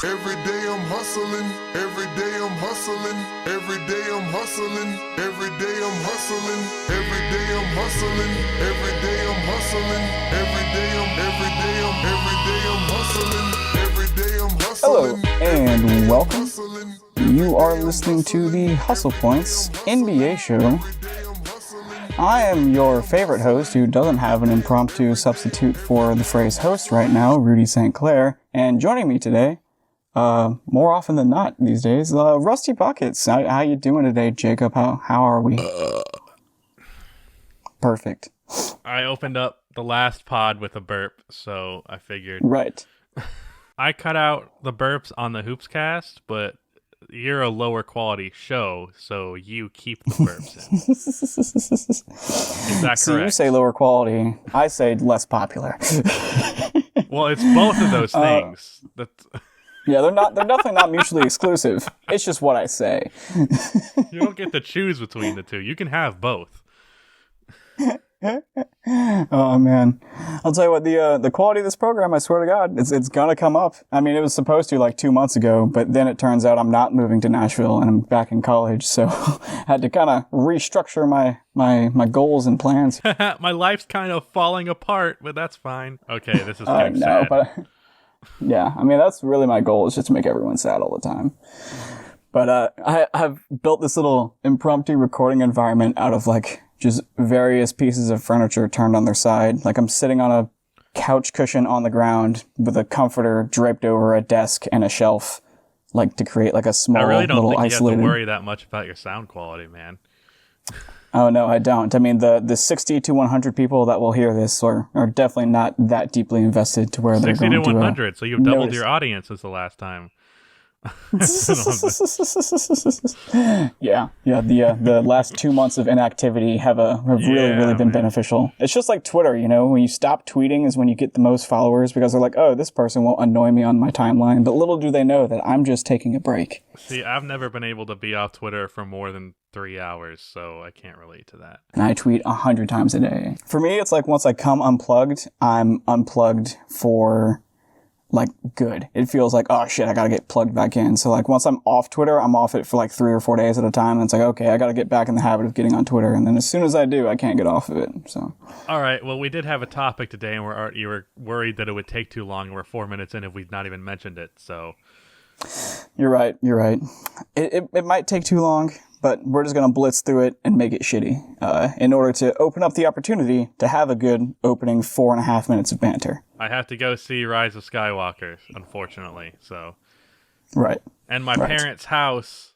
Every day I'm hustling, every day I'm hustling, every day I'm hustling, every day I'm hustling, every day I'm hustling, every day I'm hustling, every day I'm hustling, every day I'm hustling. Hello, and welcome. You are listening to the Hustle Points NBA show. I am your favorite host who doesn't have an impromptu substitute for the phrase host right now, Rudy St. Clair, and joining me today, more often than not these days, Rusty Buckets. How you doing today, Jacob? How are we? Perfect. I opened up the last pod with a burp, so I figured. Right. I cut out the burps on the Hoops cast, but you're a lower quality show, so you keep the burps in. Is that correct? So you say lower quality, I say less popular. Well, it's both of those things. Yeah, they're definitely not mutually exclusive. It's just what I say. You don't get to choose between the two. You can have both. Oh man, I'll tell you what, the quality of this program, I swear to God, it's gonna come up. I mean, it was supposed to like 2 months ago, but then it turns out I'm not moving to Nashville and I'm back in college, so had to kind of restructure my goals and plans. My life's kind of falling apart, but that's fine. Okay, this is getting sad. But yeah, I mean, that's really my goal, is just to make everyone sad all the time. But I've built this little impromptu recording environment out of like just various pieces of furniture turned on their side. Like I'm sitting on a couch cushion on the ground with a comforter draped over a desk and a shelf, like to create like a small, I really don't little think isolated. You have to worry that much about your sound quality, man. Oh no, I don't. I mean, the 60 to 100 people that will hear this are definitely not that deeply invested to where they're going to 60 to 100, so you've doubled notice. Your audience since the last time. Yeah. The last 2 months of inactivity have really been beneficial. It's just like Twitter, you know, when you stop tweeting is when you get the most followers because they're like, oh, this person won't annoy me on my timeline. But little do they know that I'm just taking a break. See, I've never been able to be off Twitter for more than 3 hours, so I can't relate to that. And I tweet 100 times a day. For me, it's like once I come unplugged, I'm unplugged for like good. It feels like, oh shit, I gotta get plugged back in. So like once I'm off Twitter, I'm off it for like 3 or 4 days at a time. And it's like, okay, I gotta get back in the habit of getting on Twitter. And then as soon as I do, I can't get off of it. So. All right. Well, we did have a topic today, and you were worried that it would take too long. We're 4 minutes in if we've not even mentioned it. So. You're right. It might take too long, but we're just gonna blitz through it and make it shitty, in order to open up the opportunity to have a good opening 4.5 minutes of banter. I have to go see Rise of Skywalker, unfortunately. So. Right. And my parents' house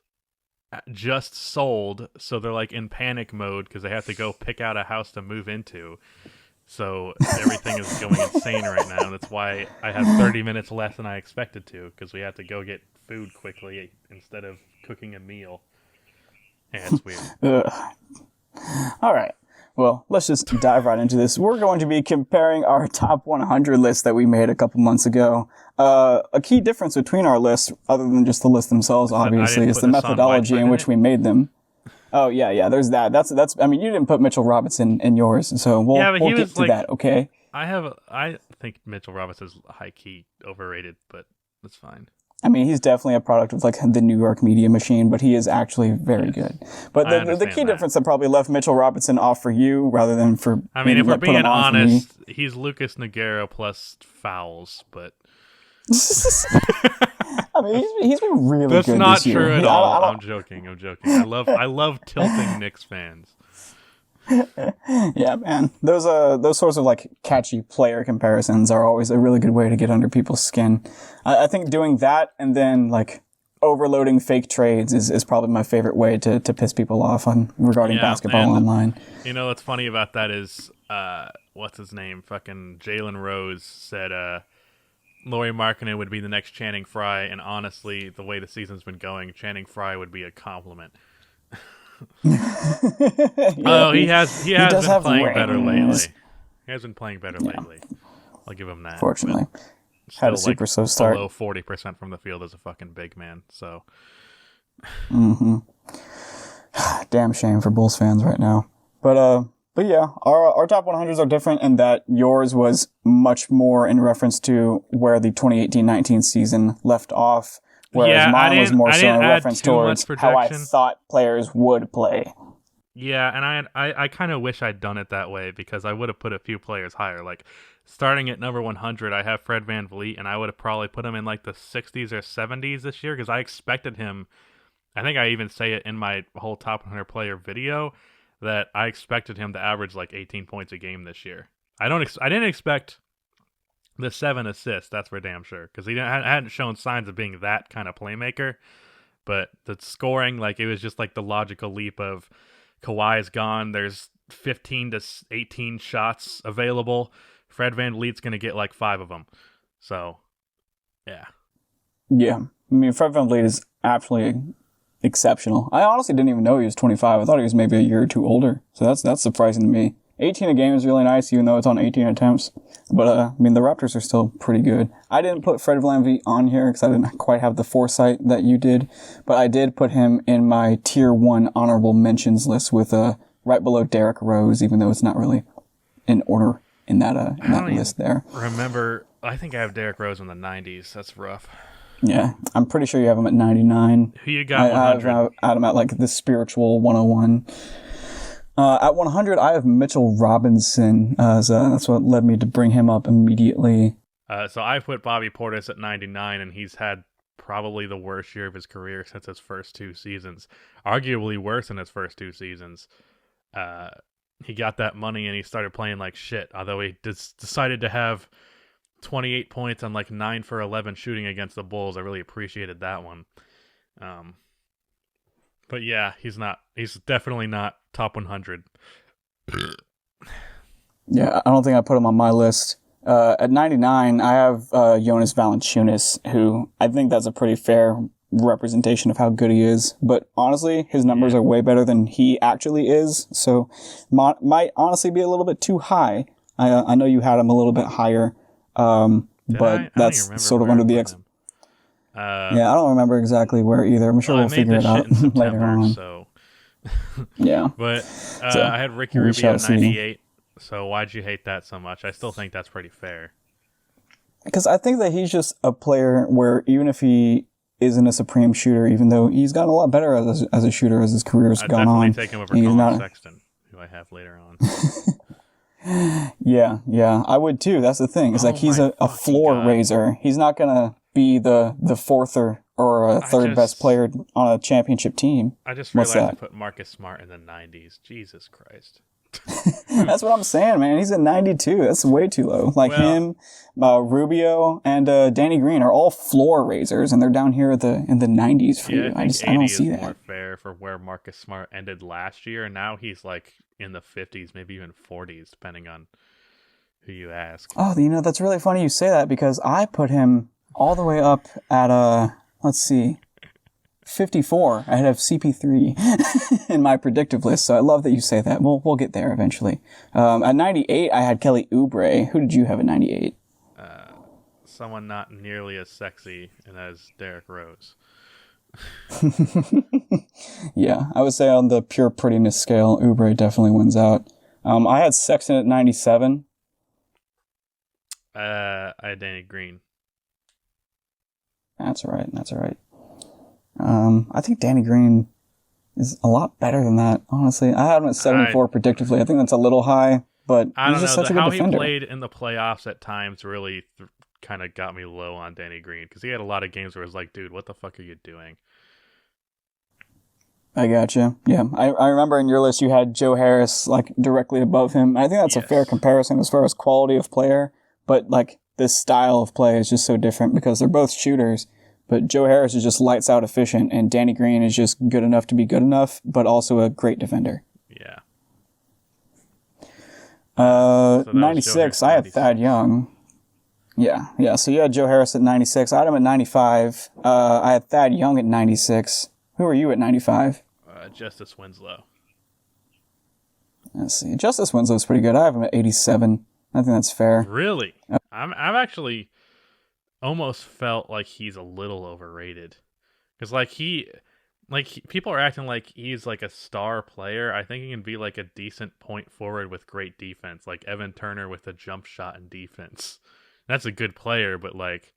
just sold, so they're like in panic mode because they have to go pick out a house to move into. So everything is going insane right now. That's why I have 30 minutes less than I expected to, because we have to go get food quickly instead of cooking a meal. Yeah, it's weird. All right. Well, let's just dive right into this. We're going to be comparing our top 100 list that we made a couple months ago. A key difference between our lists, other than just the list themselves, obviously, is the methodology in which we made them. Oh, yeah, there's that. That's. I mean, you didn't put Mitchell Robinson in yours, so we'll get to that, okay? I think Mitchell Robinson's high-key overrated, but that's fine. I mean, he's definitely a product of like the New York media machine, but he is actually very good. But the key difference that probably left Mitchell Robinson off for you rather than for I mean, if we're being honest, he's Lucas Nogueira plus fouls, but I mean, he's been really that's good not this year. true at all. I'm joking. I love tilting Knicks fans. Yeah, man. Those sorts of like catchy player comparisons are always a really good way to get under people's skin. I think doing that and then like overloading fake trades is probably my favorite way to piss people off regarding basketball online. You know what's funny about that is what's his name? Fucking Jalen Rose said Lauri Markkanen would be the next Channing Frye, and honestly, the way the season's been going, Channing Frye would be a compliment. Yeah, he has been playing better lately. He has been playing better lately. I'll give him that. Fortunately, had a super slow start. Below 40% from the field as a fucking big man. So, damn shame for Bulls fans right now. But But yeah, our top 100s are different in that yours was much more in reference to where the 2018-19 season left off, whereas mine was more so in reference towards how I thought players would play. Yeah, and I kind of wish I'd done it that way because I would have put a few players higher. Like, starting at number 100, I have Fred VanVleet, and I would have probably put him in like the 60s or 70s this year because I expected him. I think I even say it in my whole top 100 player video that I expected him to average like 18 points a game this year. I didn't expect the 7 assists, that's for damn sure, because he hadn't shown signs of being that kind of playmaker. But the scoring, like, it was just like the logical leap of Kawhi is gone. There's 15 to 18 shots available. Fred VanVleet's going to get like 5 of them. So, yeah. Yeah. I mean, Fred VanVleet is absolutely exceptional. I honestly didn't even know he was 25. I thought he was maybe a year or two older. So that's surprising to me. 18 a game is really nice, even though it's on 18 attempts. But, I mean, the Raptors are still pretty good. I didn't put Fred VanVleet on here because I didn't quite have the foresight that you did. But I did put him in my tier 1 honorable mentions list with right below Derrick Rose, even though it's not really in order in that list there. Remember, I think I have Derrick Rose in the 90s. That's rough. Yeah, I'm pretty sure you have him at 99. Who you got 100? I have him at like the spiritual 101. At 100, I have Mitchell Robinson. So that's what led me to bring him up immediately. So I put Bobby Portis at 99, and he's had probably the worst year of his career since his first 2 seasons. Arguably worse than his first 2 seasons. He got that money, and he started playing like shit, although he decided to have 28 points on like 9 for 11 shooting against the Bulls. I really appreciated that one. But yeah, he's definitely not top 100. Yeah, I don't think I put him on my list. At 99, I have Jonas Valanciunas, who I think that's a pretty fair representation of how good he is. But honestly, his numbers are way better than he actually is. So might honestly be a little bit too high. I know you had him a little bit higher. But that's sort of under the yeah, I don't remember exactly where either. I'm sure we'll figure it out later on. So. Yeah. But I had Ricky Rubio at 98. So why'd you hate that so much? I still think that's pretty fair. Because I think that he's just a player where even if he isn't a supreme shooter, even though he's gotten a lot better as a shooter as his career's gone on. I'd definitely take him over Colin Sexton, who I have later on. Yeah, I would too. That's the thing. It's like he's a floor raiser. He's not gonna be the fourth or a third best player on a championship team. I just realized I put Marcus Smart in the 90s. Jesus Christ. That's what I'm saying, man. He's at 92. That's way too low. Him, Rubio, and Danny Green are all floor raisers, and they're down here in the 90s for you. I don't see that. More fair for where Marcus Smart ended last year, and now he's like in the 50s, maybe even 40s, depending on who you ask. Oh, that's really funny you say that because I put him all the way up at let's see, 54. I have CP3 in my predictive list, so I love that you say that. We'll get there eventually. At 98, I had Kelly Oubre. Who did you have at 98? Someone not nearly as sexy and as Derrick Rose. Yeah, I would say on the pure prettiness scale, Oubre definitely wins out. I had Sexton at 97. I had Danny Green. That's all right. I think Danny Green is a lot better than that, honestly. I had him at 74 predictively. I think that's a little high, but he's just such a good defender. How he played in the playoffs at times really kind of got me low on Danny Green because he had a lot of games where it was like, dude, what the fuck are you doing? I gotcha. Yeah, I remember in your list you had Joe Harris like directly above him. I think that's a fair comparison as far as quality of player, but like this style of play is just so different because they're both shooters. But Joe Harris is just lights out efficient, and Danny Green is just good enough to be good enough, but also a great defender. Yeah. 96, I had Thad Young. Yeah. So you had Joe Harris at 96. I had him at 95. I had Thad Young at 96. Who are you at 95? Justice Winslow. Let's see. Justice Winslow's pretty good. I have him at 87. I think that's fair. Really? I've actually almost felt like he's a little overrated. Because, like, Like people are acting like he's like a star player. I think he can be like a decent point forward with great defense, like Evan Turner with a jump shot and defense. That's a good player, but like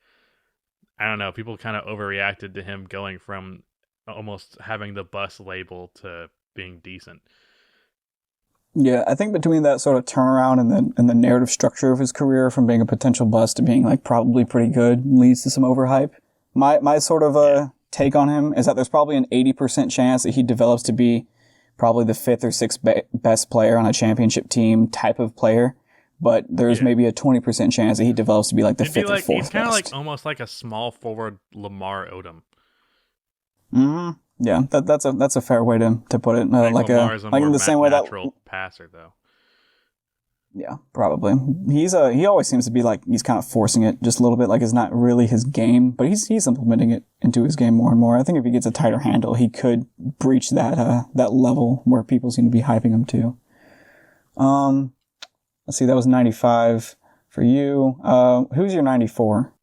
I don't know, people kind of overreacted to him going from almost having the bust label to being decent. Yeah, I think between that sort of turnaround and the narrative structure of his career from being a potential bust to being like probably pretty good leads to some overhype. My sort of take on him is that there's probably an 80% chance that he develops to be probably the fifth or sixth best player on a championship team type of player, but there's maybe a 20% chance that he develops to be like the fifth or fourth He's kind of best. like almost like a small forward Lamar Odom. Mm-hmm. Yeah, that's a fair way to put it. Like Lamar's a like more in the same way that natural passer though. yeah, probably. He always seems to be like he's kind of forcing it just a little bit, like it's not really his game, but he's implementing it into his game more and more. I think if he gets a tighter handle, he could breach that level where people seem to be hyping him to. Let's see, that was 95 for you. Who's your 94?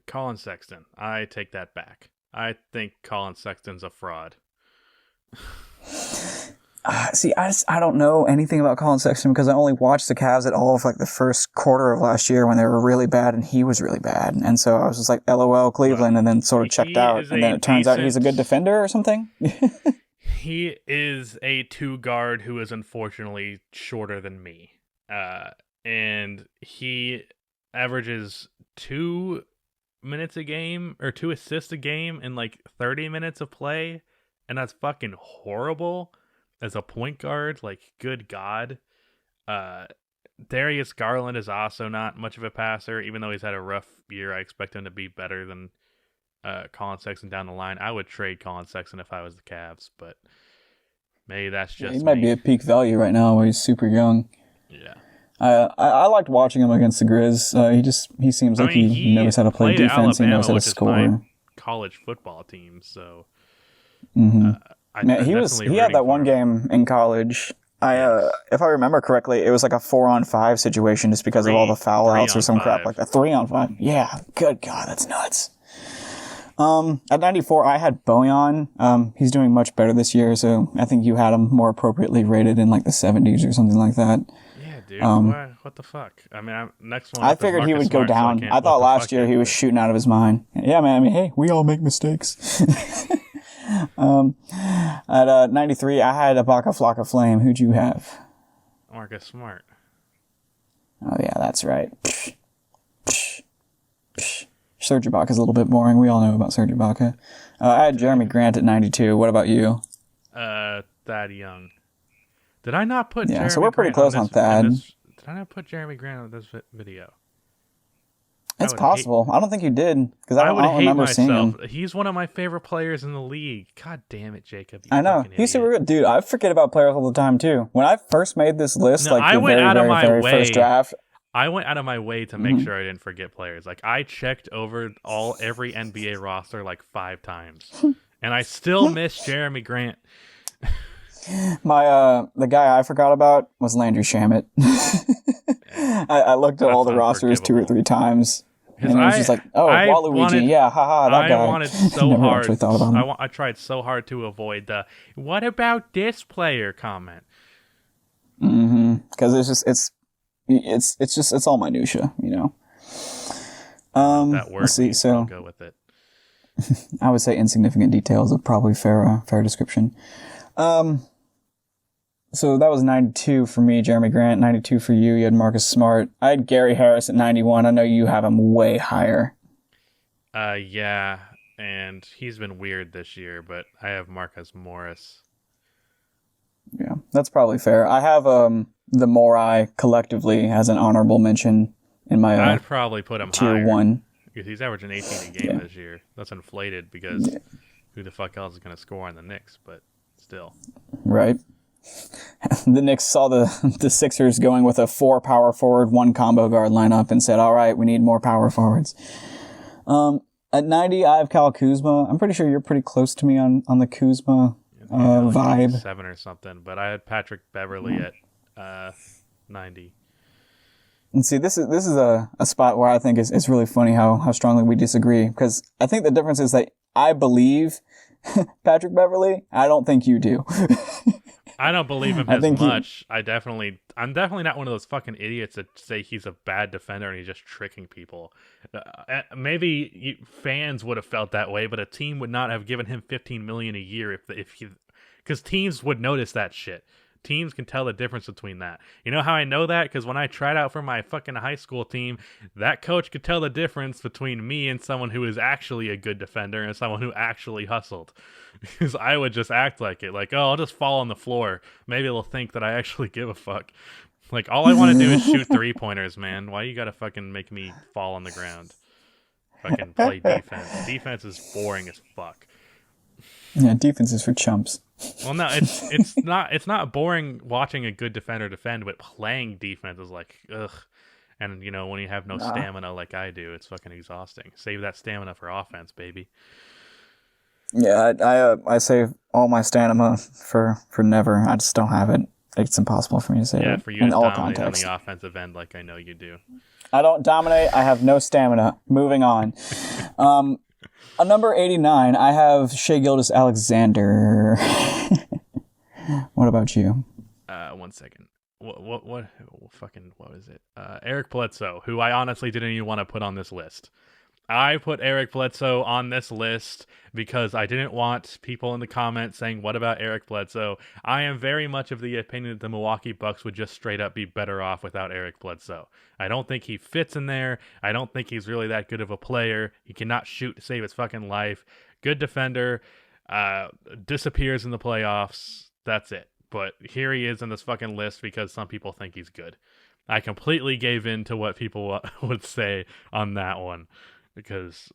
Colin Sexton. I take that back. I think Colin Sexton's a fraud. See, I don't know anything about Colin Sexton because I only watched the Cavs at all of like the first quarter of last year when they were really bad and he was really bad. And so I was just like, LOL Cleveland, and then sort of checked out. And then it turns out he's a good defender or something. He is a two guard who is unfortunately shorter than me. And he averages 2 minutes a game or 2 assists a game in like 30 minutes of play. And that's fucking horrible. As a point guard, like, good God. Darius Garland is also not much of a passer. Even though he's had a rough year, I expect him to be better than Colin Sexton down the line. I would trade Colin Sexton if I was the Cavs, but maybe that's just he might be at peak value right now where he's super young. Yeah. I liked watching him against the Grizz. He seems like he knows how to play defense. He knows how to score. College football team, so... Mm-hmm. He had that one game in college. If I remember correctly, it was like a 4-on-5 situation just because of all the foul outs or some crap like that. 3-on-5. Yeah, good God, that's nuts. At 94, I had Bojan. He's doing much better this year, so I think you had him more appropriately rated in like the 70s or something like that. Yeah, dude. What the fuck? I mean, next one. I figured he would go down. I thought last year he was shooting out of his mind. Yeah, man. I mean, hey, we all make mistakes. At 93, I had Ibaka Flocka Flame. Who'd you have? Marcus Smart. Oh, yeah, that's right. Serge Ibaka's a little bit boring. We all know about Serge Ibaka. I had Jeremy Grant at 92. What about you? Thad Young. Did I not put Jeremy Grant so we're pretty close on Thad. Did I not put Jeremy Grant on this video? It's possible. I don't think you did because I don't remember seeing him. He's one of my favorite players in the league. God damn it, Jacob! I know he's super good, dude. I forget about players all the time too. When I first made this list, like the very first draft, I went out of my way to make sure I didn't forget players. Like I checked over every NBA roster like 5 times, and I still missed Jeremy Grant. The guy I forgot about was Landry Shamet. I looked at all the rosters 2 or 3 times, and it was just like, oh, Waluigi, yeah, haha, that guy. I wanted so hard. Thought about him. I tried so hard to avoid the "what about this player" comment. Because it's all minutia, you know. That word. Let's see. So I'll go with it. I would say insignificant details are probably fair description. So that was 92 for me, Jeremy Grant. 92 for you. You had Marcus Smart. I had Gary Harris at 91. I know you have him way higher. Yeah, and he's been weird this year, but I have Marcus Morris. Yeah, that's probably fair. I have the Morai collectively as an honorable mention in my I'd probably put him tier higher, 1. because he's averaging 18 a game this year. That's inflated because who the fuck else is going to score on the Knicks? But still, right. The Knicks saw the Sixers going with a 4 power forward, 1 combo guard lineup and said, all right, we need more power forwards. At 90, I have Kyle Kuzma. I'm pretty sure you're pretty close to me on the Kuzma vibe. 7 or something, but I had Patrick Beverly at 90. And see, this is a spot where I think it's really funny how strongly we disagree, because I think the difference is that I believe Patrick Beverley. I don't think you do. I don't believe him as much. I'm definitely not one of those fucking idiots that say he's a bad defender and he's just tricking people. Maybe fans would have felt that way, but a team would not have given him $15 million a year because teams would notice that shit. Teams can tell the difference between that. You know how I know that? Because when I tried out for my fucking high school team, that coach could tell the difference between me and someone who is actually a good defender and someone who actually hustled. Because I would just act like it. Like, oh, I'll just fall on the floor. Maybe they'll think that I actually give a fuck. Like, all I want to do is shoot 3-pointers, man. Why you gotta fucking make me fall on the ground? Fucking play defense. Defense is boring as fuck. Yeah, defense is for chumps. Well, no, it's not boring watching a good defender defend, but playing defense is like, ugh. And, you know, when you have no stamina like I do, it's fucking exhausting. Save that stamina for offense, baby. Yeah, I save all my stamina for never. I just don't have it. It's impossible for me to save it. Yeah, for you to dominate on the offensive end like I know you do. I don't dominate. I have no stamina. Moving on. On number 89, I have Shai Gilgeous-Alexander. What about you? 1 second. What is it? Eric Bledsoe, who I honestly didn't even want to put on this list. I put Eric Bledsoe on this list because I didn't want people in the comments saying, what about Eric Bledsoe? I am very much of the opinion that the Milwaukee Bucks would just straight up be better off without Eric Bledsoe. I don't think he fits in there. I don't think he's really that good of a player. He cannot shoot to save his fucking life. Good defender. Disappears in the playoffs. That's it. But here he is in this fucking list because some people think he's good. I completely gave in to what people would say on that one. Because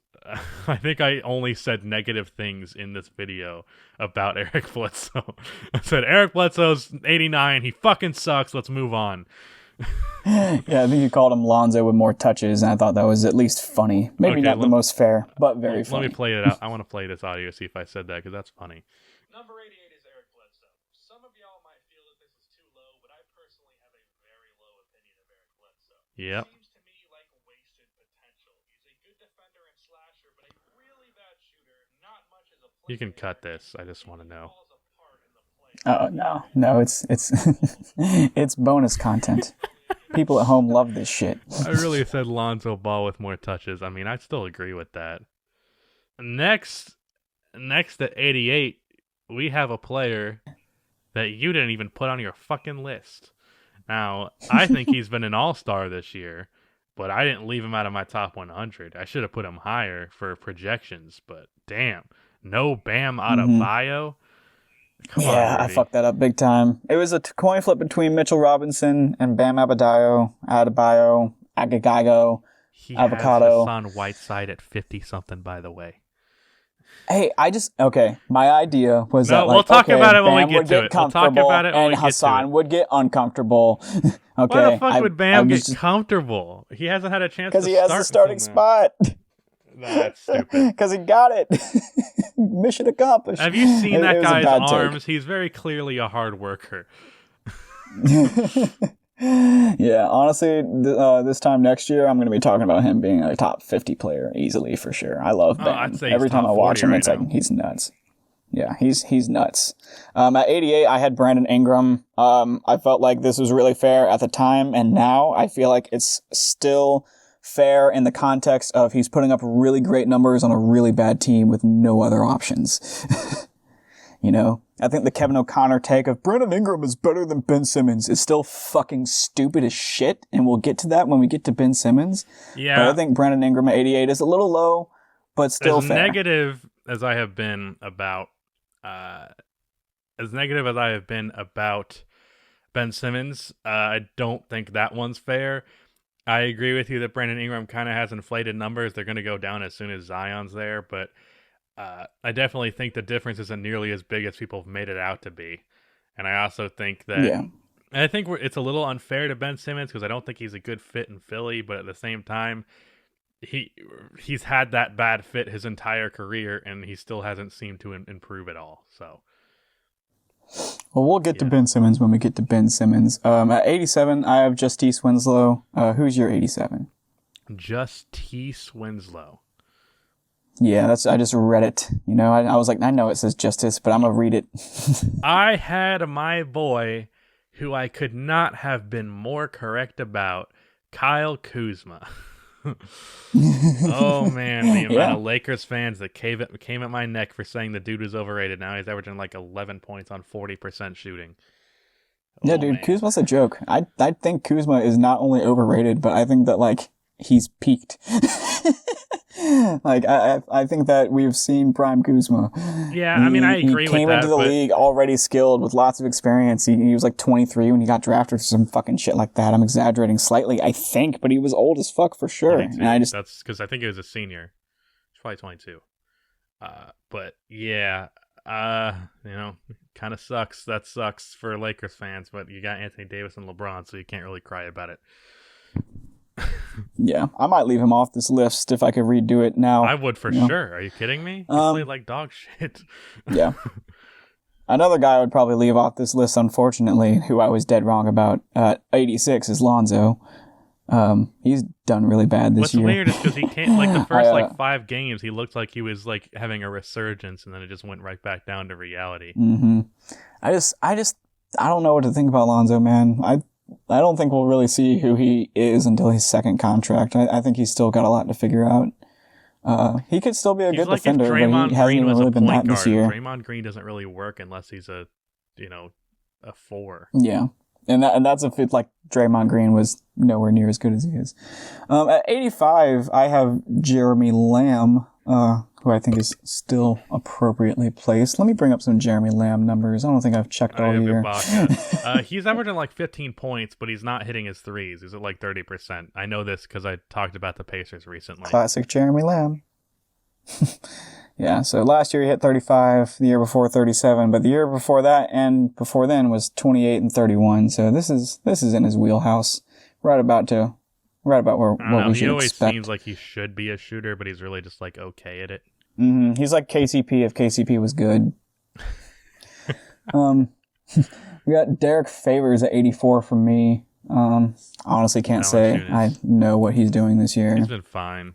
I think I only said negative things in this video about Eric Bledsoe. I said, Eric Bledsoe's 89. He fucking sucks. Let's move on. Yeah, I think you called him Lonzo with more touches, and I thought that was at least funny. Maybe not the most fair, but very funny. Let me play it out. I want to play this audio, see if I said that, because that's funny. Number 88 is Eric Bledsoe. Some of y'all might feel that this is too low, but I personally have a very low opinion of Eric Bledsoe. Yep. You can cut this. I just want to know. Oh no! It's it's bonus content. People at home love this shit. I really said Lonzo Ball with more touches. I mean, I still agree with that. Next at 88, we have a player that you didn't even put on your fucking list. Now, I think he's been an all-star this year, but I didn't leave him out of my top 100. I should have put him higher for projections, but damn. No Bam Adebayo? Come on, I fucked that up big time. It was a coin flip between Mitchell Robinson and Bam Adebayo, Agagaigo, he Avocado. He has Hassan Whiteside at 50-something, by the way. Hey, my idea was that we'll talk about it when we Bam get to it. We'll talk about it when we get to it. And Hassan would get uncomfortable. Okay. Why the fuck would Bam get comfortable? He hasn't had a chance to start. Because he has the starting spot. That's stupid. Because he got it. Mission accomplished. Have you seen that guy's arms? He's very clearly a hard worker. Yeah, honestly, this time next year, I'm going to be talking about him being a top 50 player easily for sure. I love Bam. I'd say every time I watch him, right it's like he's nuts. Yeah, he's nuts. At 88, I had Brandon Ingram. I felt like this was really fair at the time, and now I feel like it's still fair in the context of he's putting up really great numbers on a really bad team with no other options. You know, I think the Kevin O'Connor take of Brandon Ingram is better than Ben Simmons is still fucking stupid as shit, and we'll get to that when we get to Ben Simmons. Yeah. But I think Brandon Ingram at 88 is a little low, but still fair. Negative as I have been about Ben Simmons, I don't think that one's fair. I agree with you that Brandon Ingram kind of has inflated numbers. They're going to go down as soon as Zion's there, but I definitely think the difference isn't nearly as big as people have made it out to be. And I also think that I think it's a little unfair to Ben Simmons because I don't think he's a good fit in Philly, but at the same time, he's had that bad fit his entire career, and he still hasn't seemed to improve at all. So, well, we'll get to Ben Simmons when we get to Ben Simmons. At 87, I have Justice Winslow. Who's your 87? Justice Winslow. Yeah, I just read it. You know, I was like, I know it says justice, but I'm gonna read it. I had my boy, who I could not have been more correct about, Kyle Kuzma. Oh man, the amount of Lakers fans that came at my neck for saying the dude was overrated. Now he's averaging like 11 points on 40% shooting. Yeah, dude, man. Kuzma's a joke. I think Kuzma is not only overrated, but I think that like he's peaked. Like I think that we've seen prime Kuzma. Yeah, I mean I agree with that. He came into the league already skilled with lots of experience. He was like 23 when he got drafted for some fucking shit like that. I'm exaggerating slightly, I think, but he was old as fuck for sure. 22. And that's because I think he was a senior. He's probably 22. But yeah, you know, kind of sucks. That sucks for Lakers fans, but you got Anthony Davis and LeBron, so you can't really cry about it. Yeah, I might leave him off this list if I could redo it now. I would for sure. Are you kidding me? He played like dog shit. Yeah. Another guy I would probably leave off this list, unfortunately, who I was dead wrong about, 86 is Lonzo. He's done really bad this year. What's weird is because he can't, like the first 5 games, he looked like he was like having a resurgence, and then it just went right back down to reality. Mm-hmm. I don't know what to think about Lonzo, man. I don't think we'll really see who he is until his second contract. I think he's still got a lot to figure out. He could still be a good defender, but he hasn't even really been that this year. Draymond Green doesn't really work unless he's a 4. Yeah. And that's if it's like Draymond Green was nowhere near as good as he is. At 85, I have Jeremy Lamb, who I think is still appropriately placed. Let me bring up some Jeremy Lamb numbers. I don't think I've checked all year. He's averaging like 15 points, but he's not hitting his threes. He's at like 30%. I know this because I talked about the Pacers recently. Classic Jeremy Lamb. Yeah, so last year he hit 35, the year before 37, but the year before that and before then was 28 and 31. So this is in his wheelhouse, right about where what we should expect. He always seems like he should be a shooter, but he's really just like okay at it. Mm-hmm. He's like KCP if KCP was good. We got Derek Favors at 84 from me. Honestly can't say I know what he's doing this year. He's been fine.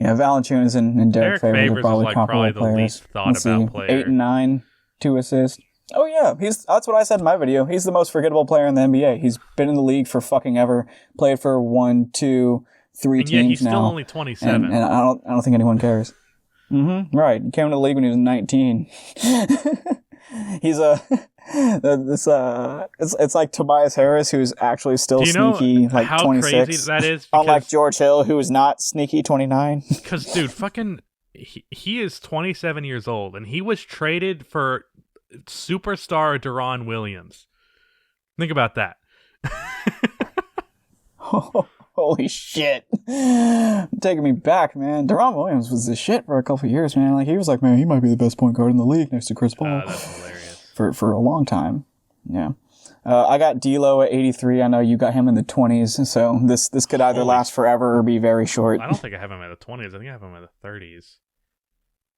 Yeah, Valanciunas and Derek Favors are probably comparable the least thought about player. 8 and 9, 2 assists. Oh yeah, that's what I said in my video. He's the most forgettable player in the NBA. He's been in the league for fucking ever. Played for 1, 2, 3 teams now. He's still only 27. And I don't think anyone cares. Mm-hmm. Right. He came into the league when he was 19. He's it's like Tobias Harris, who's actually still sneaky, like how 26. Crazy that is? Unlike George Hill, who is not sneaky 29. Because, dude, fucking, he is 27 years old, and he was traded for superstar Deron Williams. Think about that. Holy shit. Taking me back, man. Deron Williams was the shit for a couple of years, man. Like, he was like, man, he might be the best point guard in the league next to Chris Paul. That's hilarious. For a long time. Yeah. I got D'Lo at 83. I know you got him in the 20s, so this could either last forever or be very short. I don't think I have him at the 20s. I think I have him at the 30s.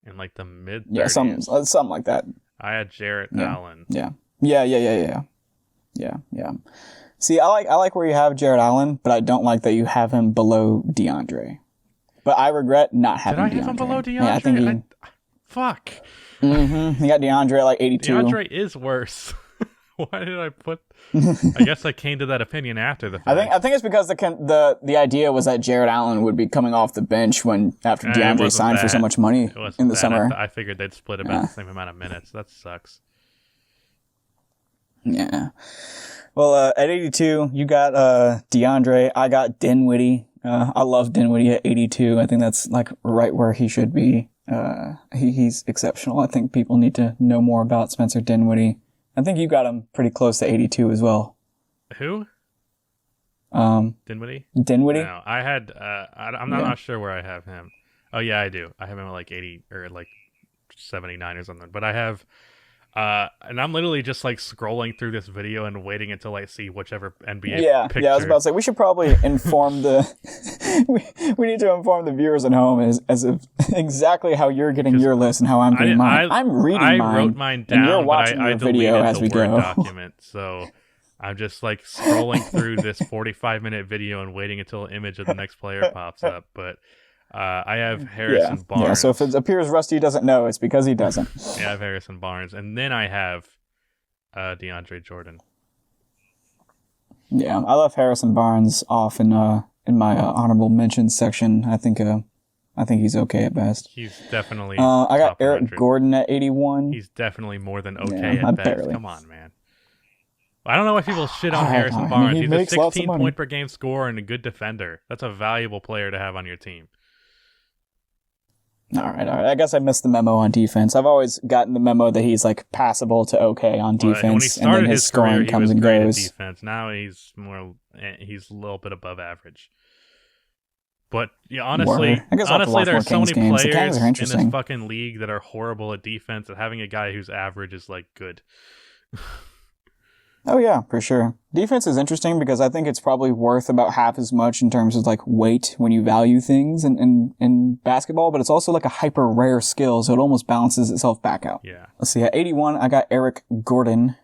In like the mid 30s. Yeah, something like that. I had Jarrett Allen. Yeah. See, I like where you have Jarrett Allen, but I don't like that you have him below DeAndre. But I regret not having DeAndre. Did I have him below DeAndre? Yeah, I think fuck. Mm-hmm. You got DeAndre at like 82. DeAndre is worse. Why did I put... I guess I came to that opinion after the fact. I think it's because the idea was that Jarrett Allen would be coming off the bench after DeAndre signed for so much money in the summer. I figured they'd split about the same amount of minutes. That sucks. Yeah. Well, at 82, you got DeAndre. I got Dinwiddie. I love Dinwiddie at 82. I think that's like right where he should be. He's exceptional. I think people need to know more about Spencer Dinwiddie. I think you got him pretty close to 82 as well. Who? Dinwiddie? Dinwiddie? No, I had, I'm not sure where I have him. Oh yeah, I do. I have him at like 80 or like 79 or something. But I have, and I'm literally just like scrolling through this video and waiting until I see whichever NBA picture. Yeah, I was about to say, we should probably inform we need to inform the viewers at home as of exactly how you're getting your list and how I'm getting mine. I'm reading mine. I wrote mine down, and you're watching but I video deleted as we the Word go. document, so I'm just like scrolling through this 45-minute video and waiting until an image of the next player pops up. But I have Harrison Barnes. Yeah, so if it appears Rusty doesn't know, it's because he doesn't. Yeah, I have Harrison Barnes. And then I have DeAndre Jordan. Yeah, I left Harrison Barnes off in my honorable mentions section. I think he's okay at best. He's definitely I got top Eric 100. Gordon at 81. He's definitely more than okay at best. barely. Come on, man. I don't know why people shit on I Harrison mean, Barnes. he He's a makes lots of 16 money. point per game scorer and a good defender. That's a valuable player to have on your team. All right. I guess I missed the memo on defense. I've always gotten the memo that he's like passable to okay on defense, When he and started then his his scoring career, he comes was and great at goes. defense. Now he's a little bit above average. But yeah, honestly, Word. I guess I'll have to watch there are more so many Kings games. The Kings players are in interesting. this fucking league that are horrible at defense, and having a guy who's average is like good. Oh yeah, for sure. Defense is interesting because I think it's probably worth about half as much in terms of like weight when you value things in basketball, but it's also like a hyper rare skill, so it almost balances itself back out. Yeah. Let's see, at 81, I got Eric Gordon.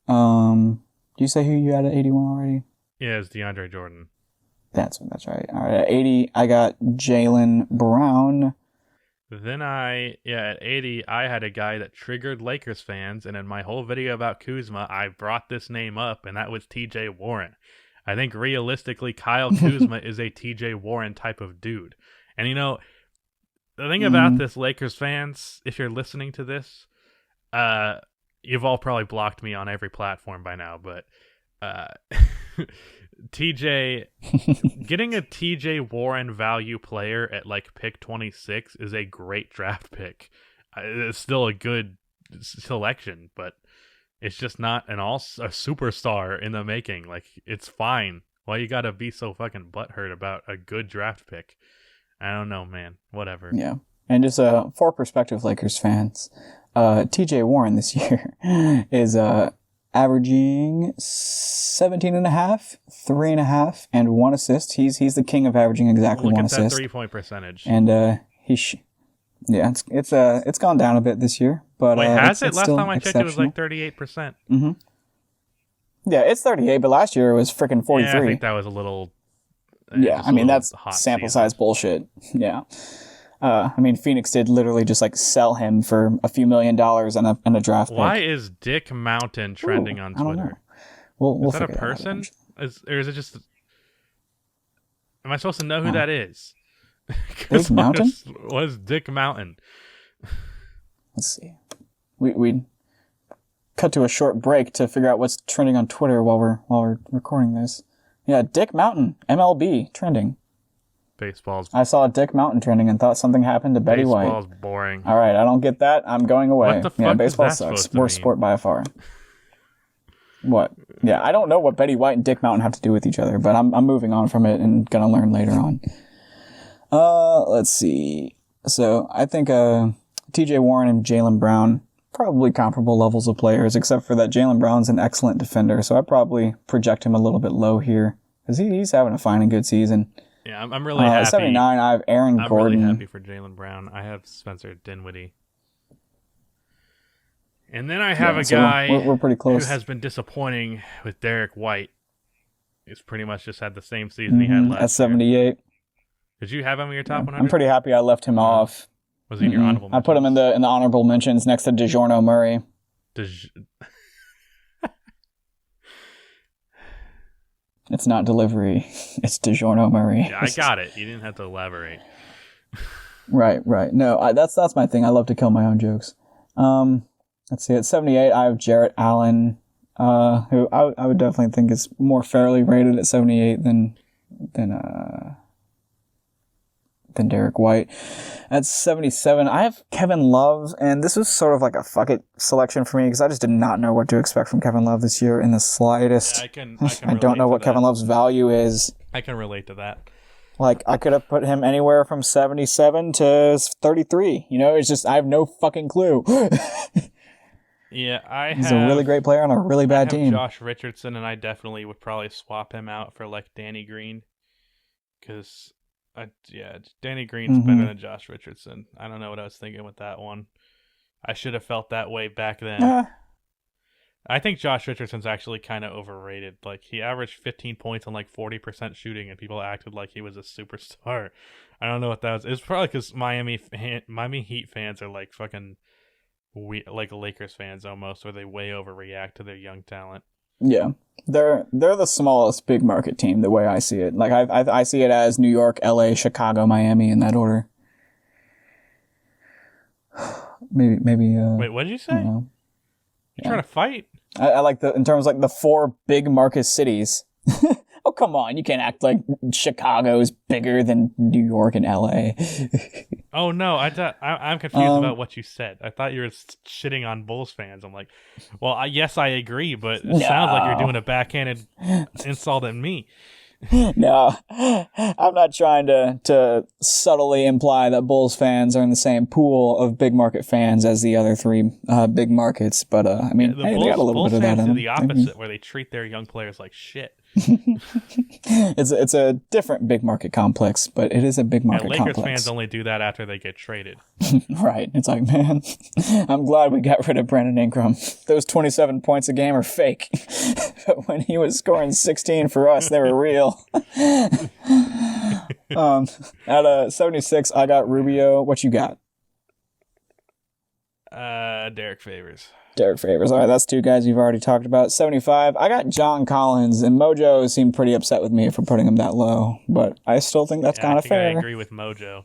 Do you say who you had at 81 already? Yeah, it's DeAndre Jordan. That's right. All right, at 80, I got Jaylen Brown. Then at 80, I had a guy that triggered Lakers fans, and in my whole video about Kuzma, I brought this name up, and that was TJ Warren. I think realistically, Kyle Kuzma is a TJ Warren type of dude. And the thing about this, Lakers fans, if you're listening to this, you've all probably blocked me on every platform by now, but getting a TJ Warren value player at like pick 26 is a great draft pick. It's still a good selection, but it's just not a superstar in the making. Like, it's fine. Why you gotta be so fucking butthurt about a good draft pick? I don't know, man. Whatever. Yeah. And just for perspective, Lakers fans, TJ Warren this year is averaging 17.5, 3.5, and 1 assist. He's the king of averaging exactly Look one at that assist. 3-point percentage. And it's gone down a bit this year, but Wait, has it's it? Last still time I checked, it was like exceptional. 38%. Yeah, it's 38, but last year it was freaking 43. Yeah, I think that was a little. Yeah, I mean, that's hot sample season. size bullshit. Yeah. I mean, Phoenix did literally just like sell him for a few $1 million and a draft pick. Why is Dick Mountain trending on I don't know. Twitter? We'll Is that a figure it out person? eventually. Or is it just? Am I supposed to know who that is? Dick Mountain? What is Dick Mountain? Let's see. We cut to a short break to figure out what's trending on Twitter while we're recording this. Yeah, Dick Mountain, MLB, trending. Baseball's I saw Dick Mountain trending and thought something happened to Betty White. Baseball's boring. All right, I don't get that. I'm going away. What the Yeah, fuck is baseball that sucks. supposed to Worst mean? sport by far. What? Yeah, I don't know what Betty White and Dick Mountain have to do with each other, but I'm moving on from it and gonna learn later on. Let's see. So I think TJ Warren and Jaylen Brown, probably comparable levels of players, except for that Jaylen Brown's an excellent defender, so I probably project him a little bit low here because he's having a fine and good season. Yeah, I'm really happy. 79, I have Aaron I'm Gordon. really happy for Jaylen Brown. I have Spencer Dinwiddie. And then I have a so guy we're pretty close. who has been disappointing with Derek White. He's pretty much just had the same season he had last at 78. year. Did you have him in your top 100? I'm pretty happy I left him off. Was he in your honorable I put him in the honorable mentions next to DeJourno Murray. It's not delivery. It's DeJourno Murray. Yeah, I got it. You didn't have to elaborate. Right. No, that's my thing. I love to kill my own jokes. Let's see. At 78, I have Jarrett Allen, who I would definitely think is more fairly rated at 78 than Derek White. At 77, I have Kevin Love, and this was sort of like a fuck it selection for me because I just did not know what to expect from Kevin Love this year in the slightest. Yeah, I don't know what Kevin Love's value is. I can relate to that. Like, I could have put him anywhere from 77 to 33. You know, it's just, I have no fucking clue. Yeah, He's a really great player on a really bad team. Josh Richardson, and I definitely would probably swap him out for like Danny Green. Because, Danny Green's better than Josh Richardson. I don't know what I was thinking with that one. I should have felt that way back then. I think Josh Richardson's actually kind of overrated. Like, he averaged 15 points on like 40% shooting, and people acted like he was a superstar. I don't know what that was. It's probably because Miami Heat fans are like fucking like Lakers fans almost, where they way overreact to their young talent. Yeah, they're the smallest big market team the way I see it. Like I see it as New York, LA, Chicago, Miami in that order. Maybe. Wait, what did you say? You're trying to fight? I like in terms like the 4 big market cities. Oh, come on. You can't act like Chicago's bigger than New York and LA. Oh, no. I'm confused about what you said. I thought you were shitting on Bulls fans. I'm like, well, yes, I agree, but it sounds like you're doing a backhanded insult at me. No, I'm not trying to subtly imply that Bulls fans are in the same pool of big market fans as the other 3 big markets, but I mean, the hey, Bulls, they got a little Bulls bit of that fans in do them. the opposite, where they treat their young players like shit. It's a different big market complex, but it is a big market Lakers complex. fans only do that after they get traded. Right. It's like, man, I'm glad we got rid of Brandon Ingram. Those 27 points a game are fake. But when he was scoring 16 for us, they were real. At 76, I got Rubio. What you got? Derek Favors. Derek Favors. All right, that's 2 guys you've already talked about. 75, I got John Collins, and Mojo seemed pretty upset with me for putting him that low, but I still think that's kind of fair. I agree with Mojo.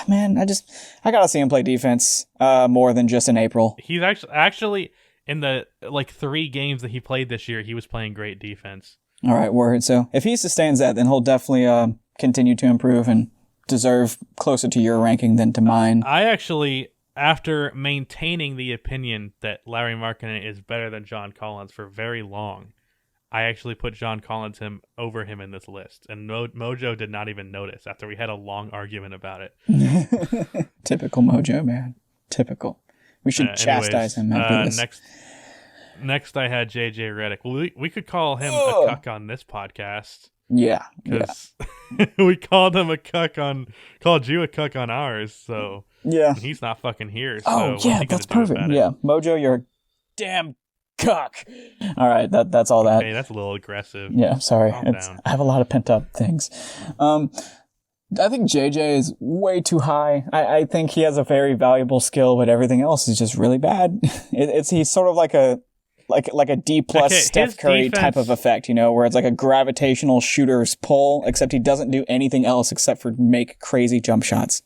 Man, I gotta see him play defense more than just in April. He's actually in the 3 games that he played this year, he was playing great defense. All right, word. So if he sustains that, then he'll definitely continue to improve and deserve closer to your ranking than to mine. I actually, after maintaining the opinion that Larry Markkinen is better than John Collins for very long, I actually put John Collins over him in this list. And Mojo did not even notice after we had a long argument about it. Typical Mojo, man. Typical. We should chastise him after this. Next I had JJ Redick. Well, we could call him a cuck on this podcast. Yeah. Because we called you a cuck on ours, so yeah, he's not fucking here. So oh yeah, that's perfect. Yeah, Mojo, you're a damn cuck. All right, that's all that. Okay, that's a little aggressive. Yeah, sorry. Down. I have a lot of pent up things. I think JJ is way too high. I think he has a very valuable skill, but everything else is just really bad. He's sort of like a D plus Steph Curry type of effect, where it's like a gravitational shooter's pull, except he doesn't do anything else except for make crazy jump shots.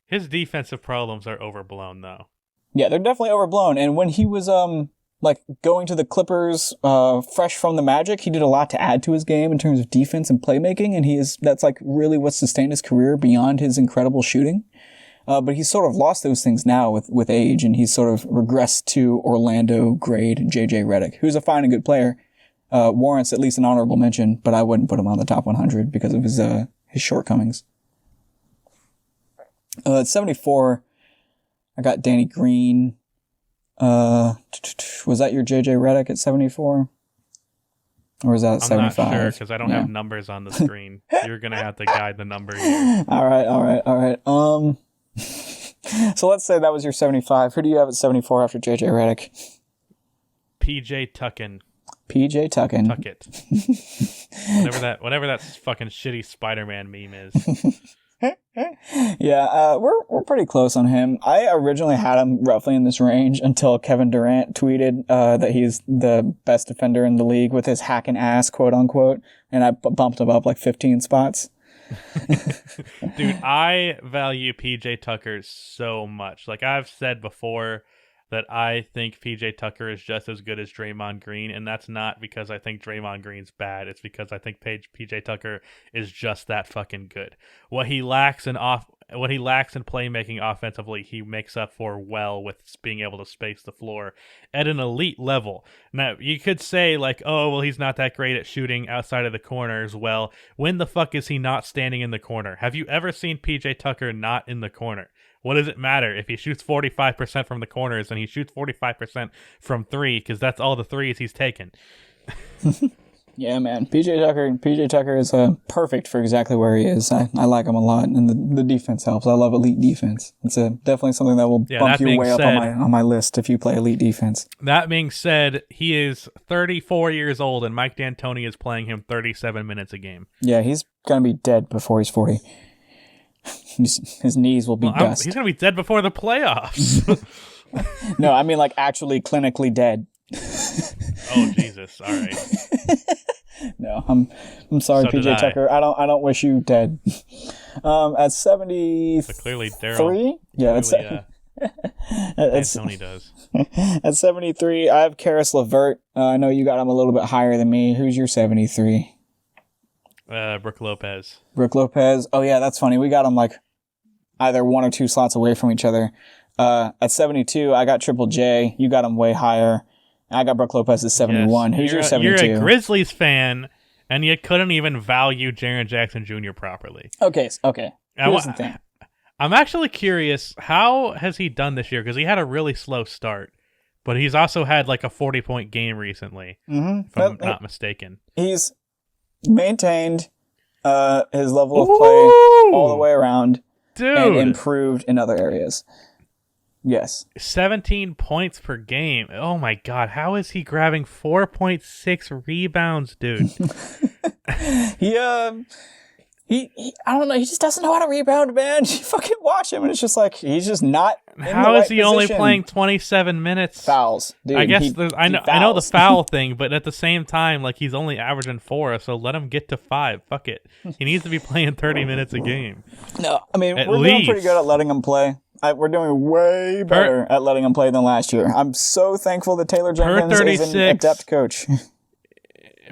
His defensive problems are overblown, though. Yeah, they're definitely overblown. And when he was going to the Clippers fresh from the Magic, he did a lot to add to his game in terms of defense and playmaking, and that's like really what sustained his career beyond his incredible shooting. But he's sort of lost those things now with age, and he's sort of regressed to Orlando grade JJ Redick, who's a fine and good player, warrants at least an honorable mention, but I wouldn't put him on the top 100 because of his shortcomings. At 74, I got Danny Green. Was that your JJ Redick at 74? Or was that at 75? I'm not sure because I don't have numbers on the screen. You're going to have to guide the number here. All right. So let's say that was your 75. Who do you have at 74 after JJ Redick? PJ Tuckin. PJ Tuckin. Tuck it. whatever that fucking shitty Spider-Man meme is. Yeah, we're pretty close on him. I originally had him roughly in this range until Kevin Durant tweeted that he's the best defender in the league with his hacking ass, quote unquote, and I bumped him up like 15 spots. Dude, I value PJ Tucker so much. Like I've said before that I think PJ Tucker is just as good as Draymond Green, and that's not because I think Draymond Green's bad. It's because I think PJ Tucker is just that fucking good. What he lacks in playmaking offensively, he makes up for well with being able to space the floor at an elite level. Now, you could say like, oh, well, he's not that great at shooting outside of the corners. Well, when the fuck is he not standing in the corner? Have you ever seen PJ Tucker not in the corner? What does it matter if he shoots 45% from the corners and he shoots 45% from 3 because that's all the threes he's taken? Yeah, man. PJ Tucker is perfect for exactly where he is. I like him a lot, and the defense helps. I love elite defense. It's definitely something that will bump you way up on my list if you play elite defense. That being said, he is 34 years old, and Mike D'Antoni is playing him 37 minutes a game. Yeah, he's going to be dead before he's 40. His knees will be dust. He's going to be dead before the playoffs. No, I mean like actually clinically dead. Oh Jesus! All right. No, I'm sorry, So did PJ I. Tucker. I don't wish you dead. At 73. So clearly, Daryl. Yeah, Tony does. At 73, I have Karis LeVert. I know you got him a little bit higher than me. Who's your 73? Brooke Lopez. Brooke Lopez. Oh yeah, that's funny. We got him like either one or two slots away from each other. At 72, I got Triple J. You got him way higher. I got Brooke Lopez at 71. Yes. Who's your 72? You're a Grizzlies fan, and you couldn't even value Jaren Jackson Jr. properly. Okay. Here's the thing. I'm actually curious, how has he done this year? Because he had a really slow start, but he's also had like a 40-point game recently, if I'm not mistaken. He's maintained his level of play all the way around, dude, and improved in other areas. Yes. 17 points per game. Oh my god, how is he grabbing 4.6 rebounds, dude? He I don't know, he just doesn't know how to rebound, man. You fucking watch him and it's just like he's just not in How the is right he only position. playing 27 minutes? Fouls, dude. I guess I know the fouls. foul thing, but at the same time, like he's only averaging 4, so let him get to 5. Fuck it. He needs to be playing 30 minutes a game. No, I mean At we're doing least. pretty good at letting him play. We're doing way better at letting him play than last year. I'm so thankful that Taylor Jenkins is an adept coach.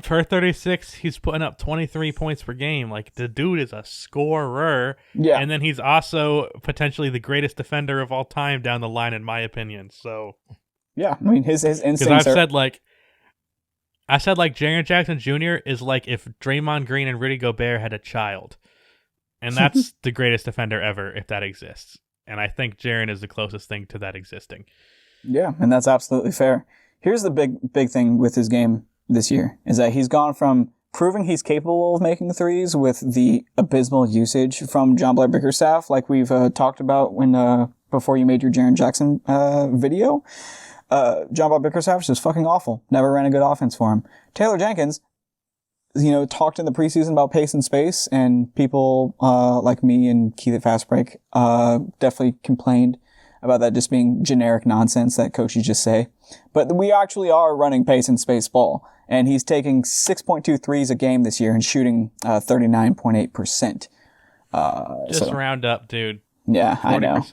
Per 36, he's putting up 23 points per game. Like, the dude is a scorer. Yeah. And then he's also potentially the greatest defender of all time down the line, in my opinion. So, Yeah, I mean his instincts because are... I said Jaren Jackson Jr. is like if Draymond Green and Rudy Gobert had a child. And that's the greatest defender ever, if that exists. And I think Jaren is the closest thing to that existing. Yeah, and that's absolutely fair. Here's the big thing with his game this year, is that he's gone from proving he's capable of making threes with the abysmal usage from John Blair Bickerstaff, like we've talked about when before you made your Jaren Jackson video. John Blair Bickerstaff was just fucking awful. Never ran a good offense for him. Taylor Jenkins, talked in the preseason about pace and space, and people like me and Keith at Fast Break definitely complained about that just being generic nonsense that coaches just say. But we actually are running pace and space ball, and he's taking 6.2 threes a game this year and shooting 39.8%. Just round up, dude. Yeah, 40%. I know.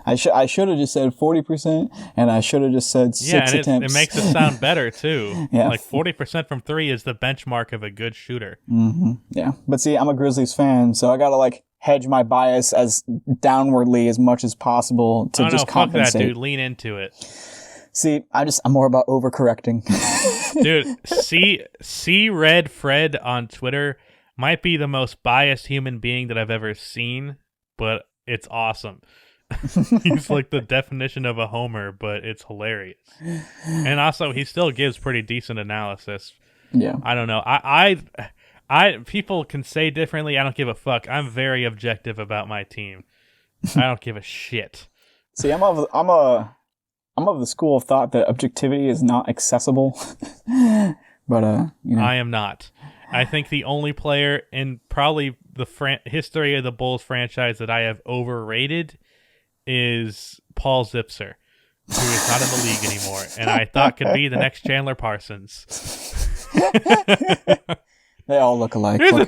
I should have just said 40%, and I should have just said 6 attempts. It makes it sound better, too. Yeah. Like, 40% from 3 is the benchmark of a good shooter. Mm-hmm. Yeah. But see, I'm a Grizzlies fan, so I gotta, hedge my bias as downwardly as much as possible to just compensate. Fuck that, dude. Lean into it. See, I'm more about overcorrecting. Dude, see Red Fred on Twitter might be the most biased human being that I've ever seen, but it's awesome. He's like the definition of a homer, but it's hilarious. And also, he still gives pretty decent analysis. Yeah. I don't know. I people can say differently. I don't give a fuck. I'm very objective about my team. I don't give a shit. See, I'm of the school of thought that objectivity is not accessible. But I am not. I think the only player in probably the history of the Bulls franchise that I have overrated is Paul Zipser, who is not in the league anymore, and I thought could be the next Chandler Parsons. They all look alike. Here's the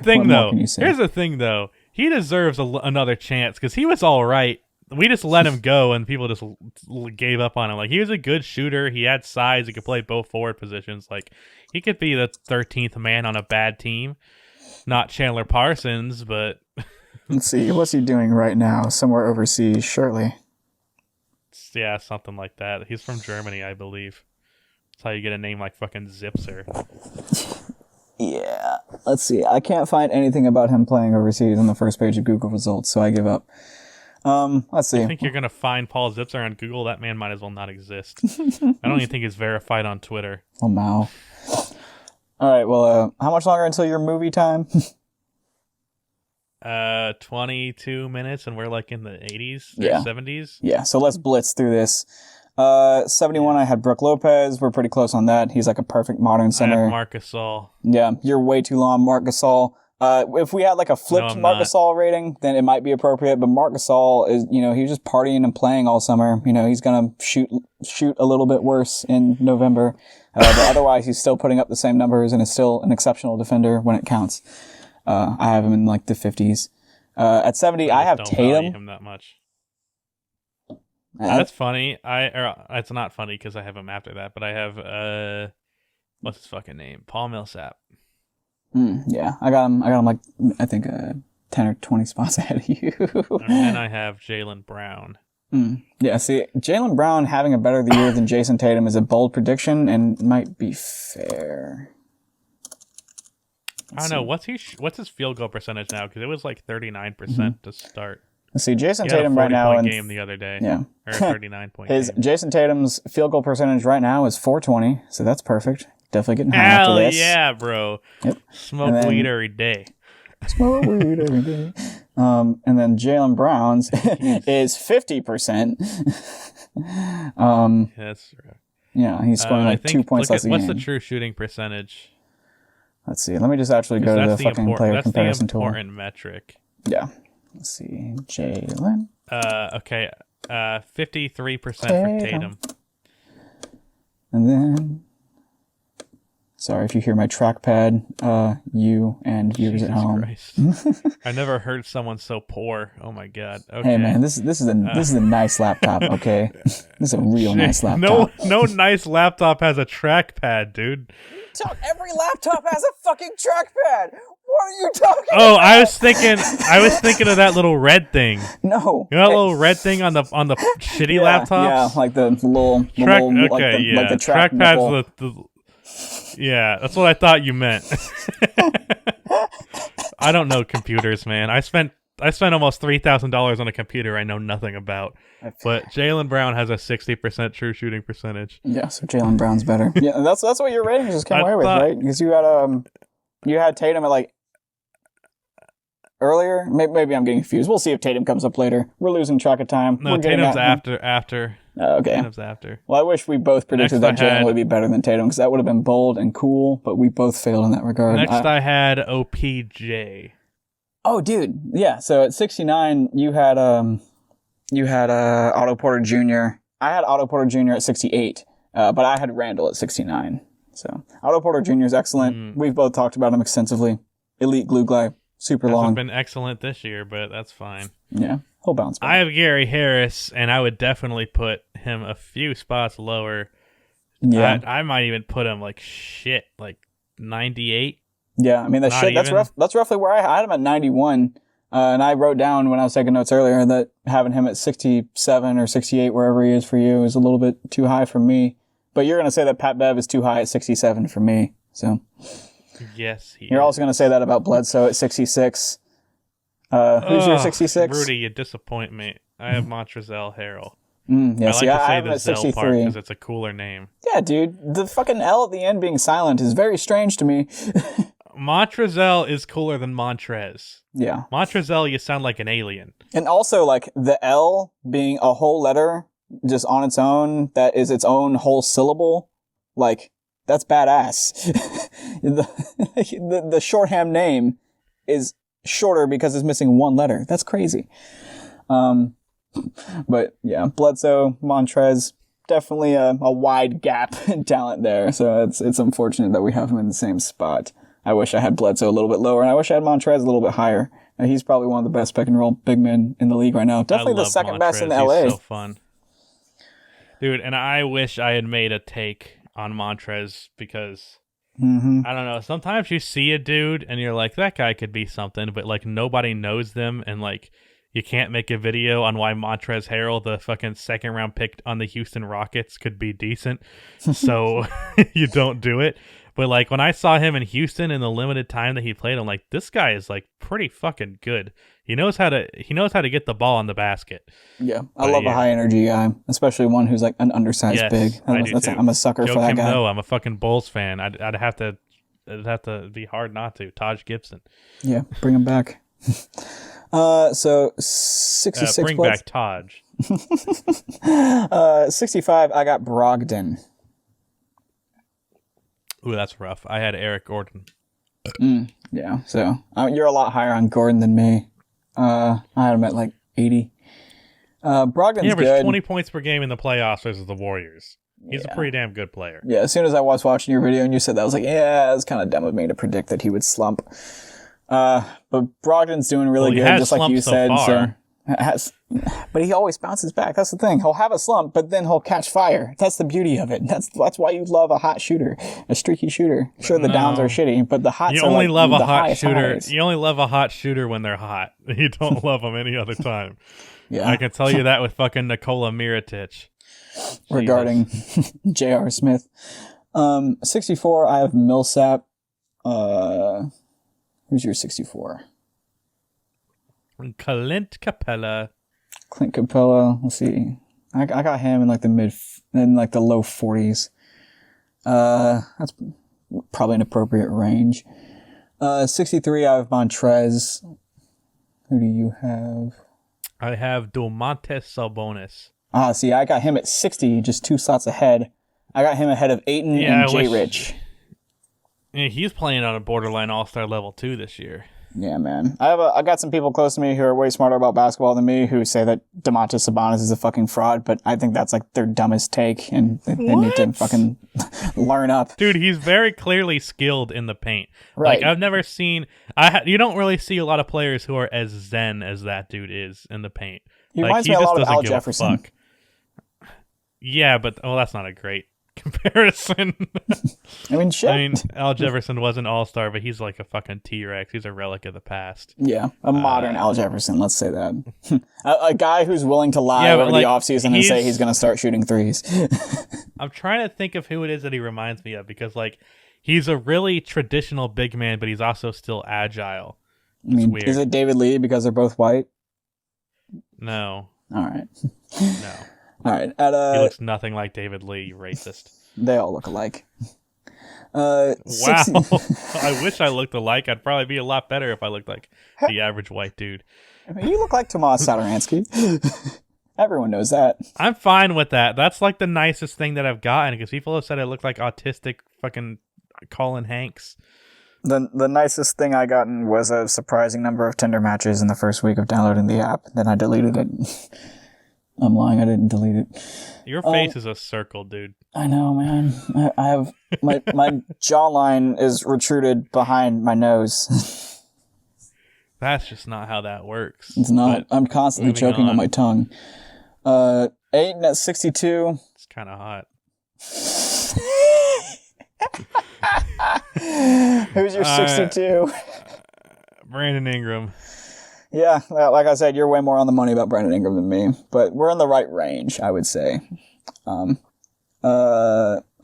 thing, though. He deserves another chance because he was all right. We just let him go, and people just gave up on him. Like, he was a good shooter. He had size. He could play both forward positions. Like, he could be the 13th man on a bad team. Not Chandler Parsons, but... Let's see. What's he doing right now? Somewhere overseas, surely. Yeah, something like that. He's from Germany, I believe. That's how you get a name like fucking Zipser. Yeah. Let's see. I can't find anything about him playing overseas on the first page of Google results, so I give up. Let's see. I think you're going to find Paul Zipser on Google. That man might as well not exist. I don't even think he's verified on Twitter. Oh, wow. All right, well, how much longer until your movie time? 22 minutes, and we're like in the 80s or 70s. Yeah, so let's blitz through this. 71, I had Brooke Lopez. We're pretty close on that. He's like a perfect modern I center. have Marc Gasol. Yeah, you're way too long, Marc Gasol. If we had like a flipped I'm Marc not. Gasol rating, then it might be appropriate. But Marc Gasol is, he was just partying and playing all summer. He's gonna shoot a little bit worse in November, but otherwise he's still putting up the same numbers and is still an exceptional defender when it counts. I have him in like the 50s. At 70, I have don't value Tatum. him that much. That's funny. It's not funny because I have him after that, but I have what's his fucking name? Paul Millsap. Yeah, I got him like I think 10 or 20 spots ahead of you. And then I have Jaylen Brown. Yeah, see, Jaylen Brown having a better year than Jason Tatum is a bold prediction and might be fair. I don't know. What's his field goal percentage now? Because it was like 39% to start. Let's see, Jason He had Tatum a right now point in game the other day. Yeah. Or a 39-point his game. Jason Tatum's field goal percentage right now is .420, so that's perfect. Definitely getting high after Hell this. yeah, bro. Yep. Smoke And then- weed every day. Smoke weed every day. And then Jaylen Brown's is 50%. That's right. Yeah, he's scoring like 2 points less a What's game. the true shooting percentage? Let's see. Let me just actually go to the fucking player comparison That's the tool. important metric. Yeah. Let's see. Jaylen. Okay. 53% for Tatum. And then, sorry if you hear my trackpad, you and viewers Jesus at home. Christ. I never heard someone so poor. Oh my god. Okay. Hey man, this is a nice laptop. Okay, this is a real nice laptop. No nice laptop has a trackpad, dude. Every laptop has a fucking trackpad. What are you talking Oh, about? I was thinking of that little red thing. No. You know that little red thing on the shitty laptops? Yeah, like the little, Track, like okay, the, yeah. like the track nipple. Yeah, that's what I thought you meant. I don't know computers, man. I spent almost $3,000 on a computer I know nothing about. But Jaylen Brown has a 60% true shooting percentage. Yeah, so Jaylen Brown's better. Yeah, that's what your ratings just came I away with, thought- right? Because you had Tatum at like earlier. Maybe I'm getting confused. We'll see if Tatum comes up later. We're losing track of time. No, We're getting Tatum's at- after. Oh, okay. Tatum's after. Well, I wish we both predicted Next that I had- Jaylen would be better than Tatum because that would have been bold and cool. But we both failed in that regard. Next I had OPJ. Oh, dude. Yeah. So at 69, you had Otto Porter Jr. I had Otto Porter Jr. at 68, but I had Randall at 69. So Otto Porter Jr. is excellent. We've both talked about him extensively. Elite glue guy, super long. Hasn't been excellent this year, but that's fine. Yeah, he'll bounce back. I have Gary Harris, and I would definitely put him a few spots lower. Yeah, I might even put him like 98. yeah. I mean, that's even. That's roughly where I had him at 91. And I wrote down when I was taking notes earlier that having him at 67 or 68, wherever he is for you, is a little bit too high for me. But you're going to say that Pat Bev is too high at 67 for me. So Yes, you're also going to say that about Bledsoe at 66. Who's your 66? Rudy, you disappoint me. I have Montrezl Harrell. Yeah, I see, like to I say have him the at Zell part 63. because it's a cooler name. Yeah, dude. The fucking L at the end being silent is very strange to me. Montrezl is cooler than Montrez. Yeah. Montrezl, you sound like an alien. And also, like, the L being a whole letter just on its own, that is its own whole syllable, like, that's badass. the shorthand name is shorter because it's missing one letter. That's crazy. But, yeah, Bledsoe, Montrez, definitely a wide gap in talent there. So it's unfortunate that we have him in the same spot. I wish I had Bledsoe a little bit lower, and I wish I had Montrez a little bit higher. He's probably one of the best pick and roll big men in the league right now. Definitely I the love second best in Montrez. LA. He's so fun. Dude, and I wish I had made a take on Montrez because, I don't know, sometimes you see a dude and you're like, that guy could be something, but like nobody knows them and like you can't make a video on why Montrezl Harrell, the fucking second round pick on the Houston Rockets, could be decent. So you don't do it. But like when I saw him in Houston in the limited time that he played, I'm like, this guy is like pretty fucking good. He knows how to get the ball in the basket. Yeah, I love a high energy guy, especially one who's like an undersized Yes, big. I do too. I'm a sucker for that Joakim guy. Noah, I'm a fucking Bulls fan. It'd have to be hard not to. Taj Gibson. Yeah, bring him back. So 66 Bring plus. back Taj. 65. I got Brogdon. Ooh, that's rough. I had Eric Gordon. Yeah, Yeah, so you're a lot higher on Gordon than me. I had him at like 80. Brogdon's He averaged good. 20 points per game in the playoffs versus the Warriors. He's a pretty damn good player. Yeah, as soon as I was watching your video and you said that, I was like, yeah, it's kind of dumb of me to predict that he would slump. But Brogdon's doing really good, just like you said. But he always bounces back. That's the thing. He'll have a slump, but then he'll catch fire. That's the beauty of it. That's why you love a hot shooter, a streaky shooter. Sure, the downs are shitty, but the hots are like the highest highs. You only love a hot shooter when they're hot. You don't love them any other time. Yeah, I can tell you that with fucking Nikola Mirotic. Regarding J.R. Smith. 64, I have Millsap. Who's your 64? Clint Capella. Clint Capella. Let's see. I got him in like the the low 40s. That's probably an appropriate range. 63, I have Montrez. Who do you have? I have Domantas Sabonis. See, I got him at 60, just 2 slots ahead. I got him ahead of Ayton and Jay Rich. Yeah, he's playing on a borderline all-star level too this year. Yeah, man. I got some people close to me who are way smarter about basketball than me who say that Domantas Sabonis is a fucking fraud, but I think that's like their dumbest take, and they need to fucking learn up. Dude, he's very clearly skilled in the paint. Right. Like, I've never seen... you don't really see a lot of players who are as zen as that dude is in the paint. He reminds me a lot of Al Jefferson. Yeah, but that's not a great comparison. I mean, shit. I mean, Al Jefferson was an all-star, but he's like a fucking T-Rex. He's a relic of the past. Yeah, a modern Al Jefferson, let's say that. a guy who's willing to lie over the offseason and say he's going to start shooting threes. I'm trying to think of who it is that he reminds me of, because like he's a really traditional big man, but he's also still agile. I mean, is it David Lee because they're both white? No. All right. No. All right. He looks nothing like David Lee, you racist. They all look alike. Wow. I wish I looked alike. I'd probably be a lot better if I looked like the average white dude. I mean, you look like Tomas Satoransky. Everyone knows that. I'm fine with that. That's like the nicest thing that I've gotten, because people have said I look like autistic fucking Colin Hanks. The nicest thing I gotten was a surprising number of Tinder matches in the first week of downloading the app. Then I deleted it. I'm lying, I didn't delete it. Your face is a circle, dude. I know, man. I have my jawline is retruded behind my nose. That's just not how that works. It's not. I'm constantly choking on my tongue. Ayton at 62. It's kind of hot. Who's your 62? Brandon Ingram. Yeah, like I said, you're way more on the money about Brandon Ingram than me, but we're in the right range, I would say. I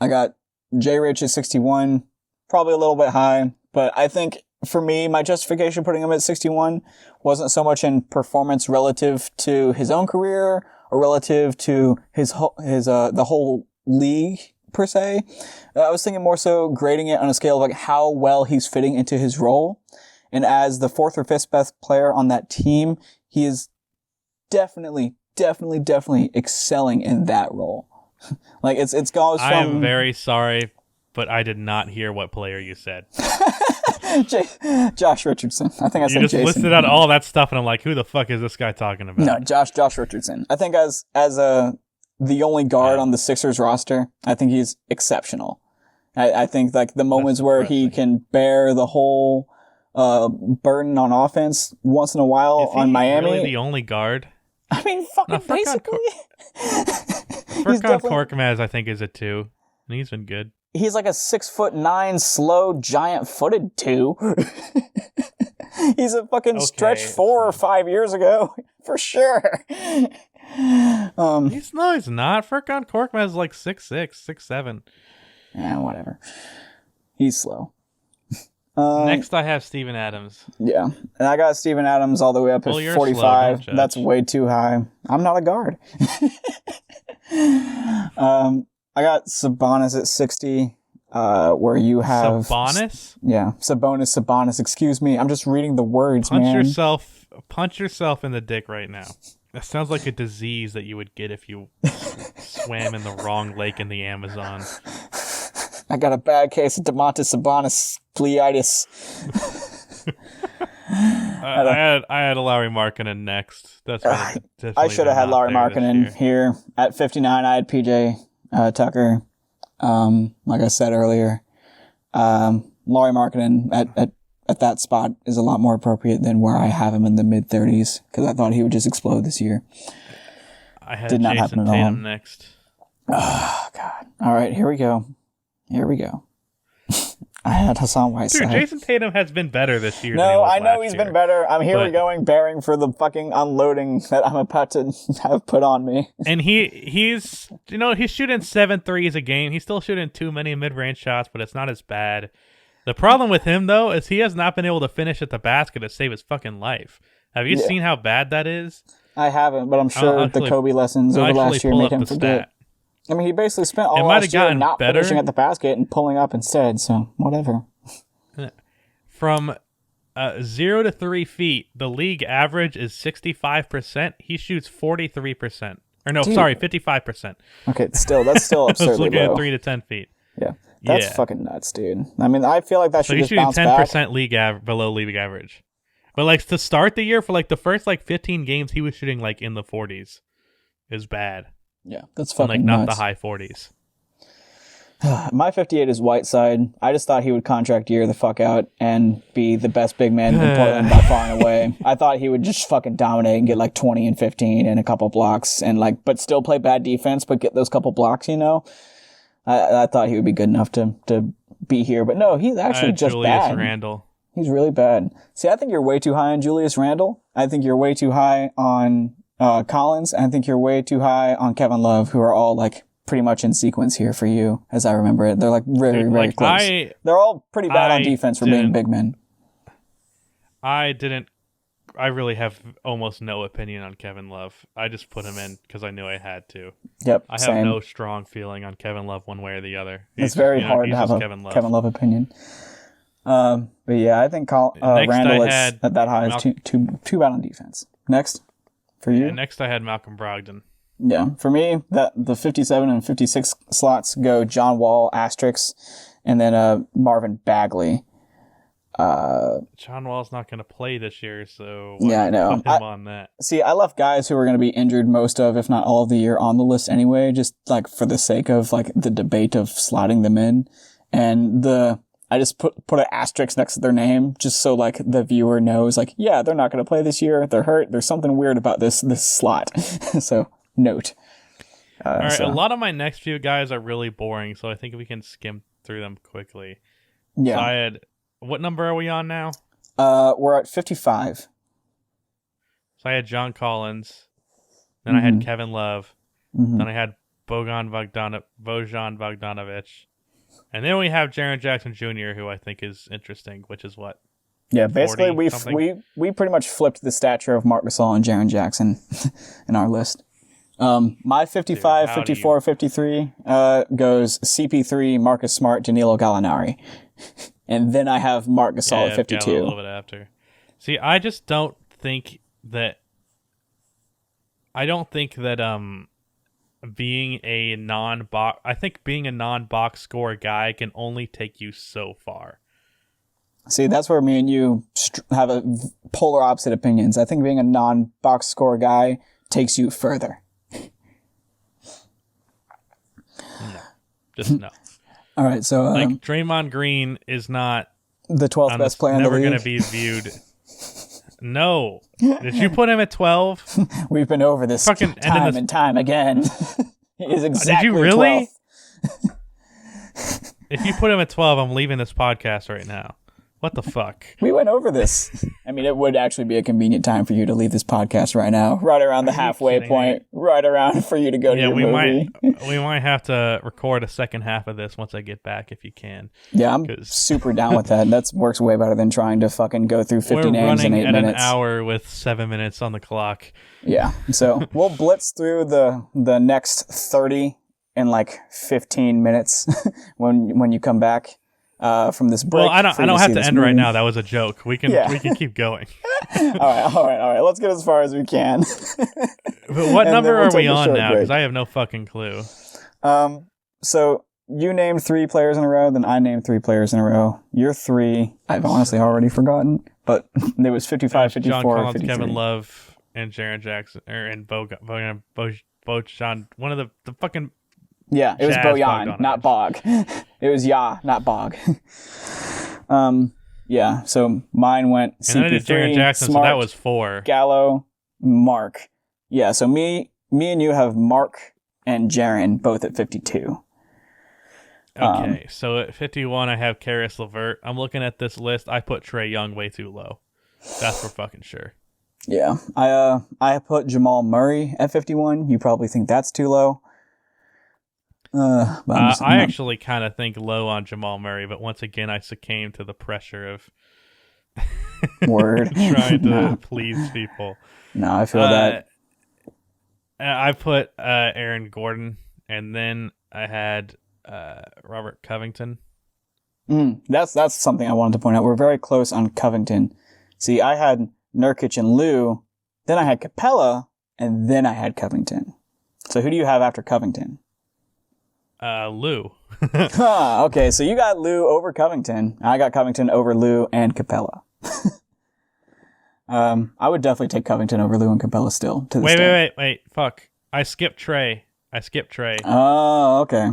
got Jay Rich at 61, probably a little bit high, but I think for me, my justification putting him at 61 wasn't so much in performance relative to his own career or relative to the whole league per se. I was thinking more so grading it on a scale of like how well he's fitting into his role. And as the 4th or 5th best player on that team, he is definitely excelling in that role. Like it's goes from... I am very sorry, but I did not hear what player you said. Josh Richardson. I think I said Jason. You just listed out all that stuff, and I'm like, who the fuck is this guy talking about? No, Josh Richardson. I think as the only guard on the Sixers roster, I think he's exceptional. I think like the moments where he can bear the whole burden on offense once in a while on Miami. Really the only guard? I mean, fucking basically. Furkan Korkmaz, I think, is a 2, and he's been good. He's like a 6'9", slow, giant-footed 2. He's a fucking stretch 4 or 5 years ago, for sure. He's not. Furkan Korkmaz is like 6'6", 6'7". Yeah, whatever. He's slow. Next, I have Steven Adams. Yeah, and I got Steven Adams all the way up at 45. Slow, that's way too high. I'm not a guard. I got Sabonis at 60, where you have... Sabonis? Yeah, Sabonis, excuse me. I'm just reading the words, Punch yourself in the dick right now. That sounds like a disease that you would get if you swam in the wrong lake in the Amazon. I got a bad case of Domantas Sabonis pleitis. I had Lauri Markkanen next. That's what I should have had Lauri Markkanen here at 59. I had PJ Tucker. Like I said earlier, Lauri Markkanen at that spot is a lot more appropriate than where I have him in the mid 30s because I thought he would just explode this year. I had Did not Jason happen at all. Tatum next. Oh God! All right, here we go. I had Hassan Whiteside. Dude, Jason Tatum has been better this year. No, I know he's he's been better. I'm here but, going bearing for the fucking unloading that I'm about to have put on me. And he's shooting 7 threes a game. He's still shooting too many mid-range shots, but it's not as bad. The problem with him though is he has not been able to finish at the basket to save his fucking life. Have you seen how bad that is? I haven't, but I'm sure the Kobe lessons over last year made him forget. I mean, he basically spent all last year not finishing at the basket and pulling up instead, so whatever. From 0 to 3 feet, the league average is 65%. He shoots 43%. Or no, sorry, 55%. Okay, that's still absurdly I was looking low. at 3 to 10 feet. Yeah, that's fucking nuts, dude. I mean, I feel like that should just bounce back. So he's shooting 10% below league average. But like to start the year, for like the first like 15 games, he was shooting like in the 40s. It was bad. Yeah, that's fucking and, like nuts. Not the high 40s. My 58 is Whiteside. I just thought he would contract year the fuck out and be the best big man in Portland by far and away. I thought he would just fucking dominate and get like 20 and 15 and a couple blocks and like, but still play bad defense, but get those couple blocks, you know? I thought he would be good enough to be here, but no, he's actually just Julius bad. Randle. He's really bad. See, I think you're way too high on Julius Randle. I think you're way too high on Collins. And I think you're way too high on Kevin Love, who are all like pretty much in sequence here for you, as I remember it. They're like very close. They're all pretty bad on defense for being big men. I really have almost no opinion on Kevin Love. I just put him in because I knew I had to. Yep, I have no strong feeling on Kevin Love one way or the other. It's very hard to have a Kevin Love opinion. But yeah, I think Randle is at that high is too bad on defense. Next, for you? Yeah, next I had Malcolm Brogdon. Yeah, for me, the 57 and 56 slots go John Wall, asterisks, and then Marvin Bagley. John Wall's not going to play this year, so yeah, I know. Put him on that. See, I left guys who were going to be injured most of, if not all of the year, on the list anyway, just like for the sake of like the debate of slotting them in, and I just put an asterisk next to their name just so like the viewer knows like, yeah, they're not going to play this year. They're hurt. There's something weird about this slot. So note. All right. A lot of my next few guys are really boring, so I think we can skim through them quickly. Yeah. So what number are we on now? We're at 55. So I had John Collins. Then I had Kevin Love. Then I had Bojan Bogdanovic. And then we have Jaren Jackson Jr., who I think is interesting, which is what? Yeah, basically we pretty much flipped the stature of Marc Gasol and Jaren Jackson in our list. My 55, 54, 53 goes CP3, Marcus Smart, Danilo Gallinari. And then I have Marc Gasol at 52. A little bit after. See, I just don't think that being a non-box score guy can only take you so far. See, that's where me and you have a polar opposite opinions. I think being a non-box score guy takes you further. No. Just no. All right, so like Draymond Green is not the 12th best player in the league. Never going to be viewed. No. Did you put him at 12? We've been over this time and time again. He is exactly Did you really? 12th. If you put him at 12, I'm leaving this podcast right now. What the fuck? We went over this. I mean, it would actually be a convenient time for you to leave this podcast right now, right around the halfway point, right around for you to go to your movie. We might have to record a second half of this once I get back, if you can. Yeah, I'm super down with that. That works way better than trying to fucking go through 50 names in 8 minutes. We're running at an hour with 7 minutes on the clock. Yeah, so we'll blitz through the next 30 in like 15 minutes when you come back. From this break. Well, I don't have to end right now. That was a joke. We can keep going. all right. Let's get as far as we can. But what number are we on now? Because I have no fucking clue. So you named 3 players in a row, then I named 3 players in a row. Your 3, I've honestly already forgotten. but it was 55, 54, John Collins, 53. Kevin Love, and Jaren Jackson, and Bojan. One of the fucking. Yeah, it was Jazz Bojan, not Bog. It was not Bog. Yeah, so mine went CP3, and then I did Jaren Jackson, Smart, so that was 4. Gallo, Mark. Yeah, so me and you have Mark and Jaren both at 52. Okay, so at 51, I have Karis LeVert. I'm looking at this list. I put Trae Young way too low. That's for fucking sure. Yeah, I put Jamal Murray at 51. You probably think that's too low. But I actually kind of think low on Jamal Murray, but once again, I succumb to the pressure of word trying to please people. No, I feel that. I put Aaron Gordon, and then I had Robert Covington. That's something I wanted to point out. We're very close on Covington. See, I had Nurkic and Lou, then I had Capella, and then I had Covington. So who do you have after Covington? Lou. Okay, so you got Lou over Covington. I got Covington over Lou and Capella. I would definitely take Covington over Lou and Capella still. To this day. Wait. Fuck. I skipped Trae. Oh, okay.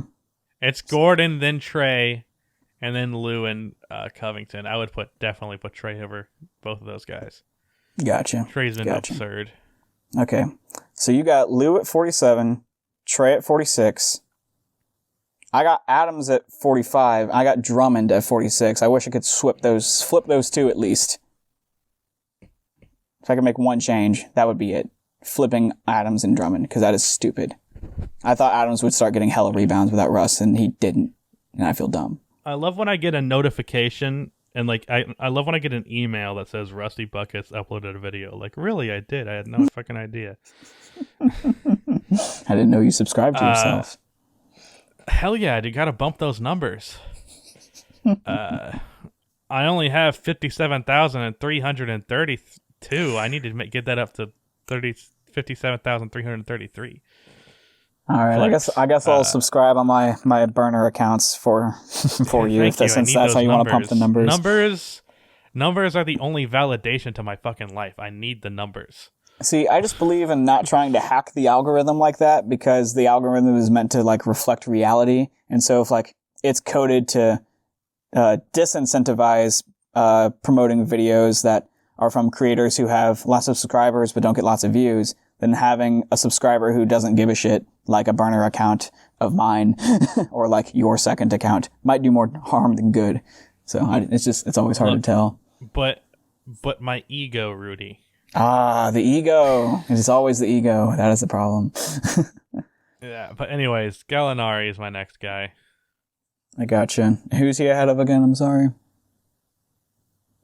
It's Gordon, then Trae, and then Lou and Covington. I would definitely put Trae over both of those guys. Gotcha. Trae's been absurd. Okay. So you got Lou at 47, Trae at 46. I got Adams at 45. I got Drummond at 46. I wish I could flip those two at least. If I could make one change, that would be it. Flipping Adams and Drummond, because that is stupid. I thought Adams would start getting hella rebounds without Russ, and he didn't. And I feel dumb. I love when I get a notification, and I love when I get an email that says Rusty Buckets uploaded a video. Like, really, I did. I had no fucking idea. I didn't know you subscribed to yourself. Hell yeah, you gotta bump those numbers. I only have 57,332. I need to get that up to 57,333. All right, I guess I'll subscribe on my burner accounts for you, since that's how you want to pump the numbers. Numbers are the only validation to my fucking life. I need the numbers. See, I just believe in not trying to hack the algorithm like that, because the algorithm is meant to reflect reality, and so if it's coded to disincentivize promoting videos that are from creators who have lots of subscribers but don't get lots of views, then having a subscriber who doesn't give a shit, like a burner account of mine or like your second account, might do more harm than good. So it's always hard to tell. But my ego, Rudy. The ego. It is always the ego. That is the problem. Yeah, but anyways, Gallinari is my next guy. I gotcha. Who's he ahead of again? I'm sorry.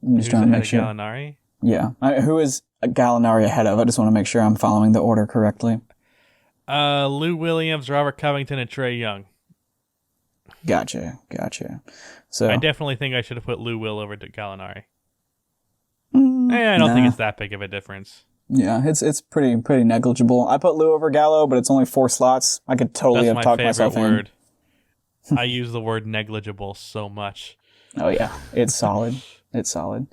I'm just trying to make sure. Gallinari? Yeah. Who is Gallinari ahead of? I just want to make sure I'm following the order correctly. Lou Williams, Robert Covington, and Trae Young. Gotcha. So I definitely think I should have put Lou Will over to Gallinari. I don't think it's that big of a difference. Yeah, it's pretty negligible. I put Lou over Gallo, but it's only 4 slots. I could totally have talked myself word. I use the word negligible so much. Oh yeah, it's solid. It's solid.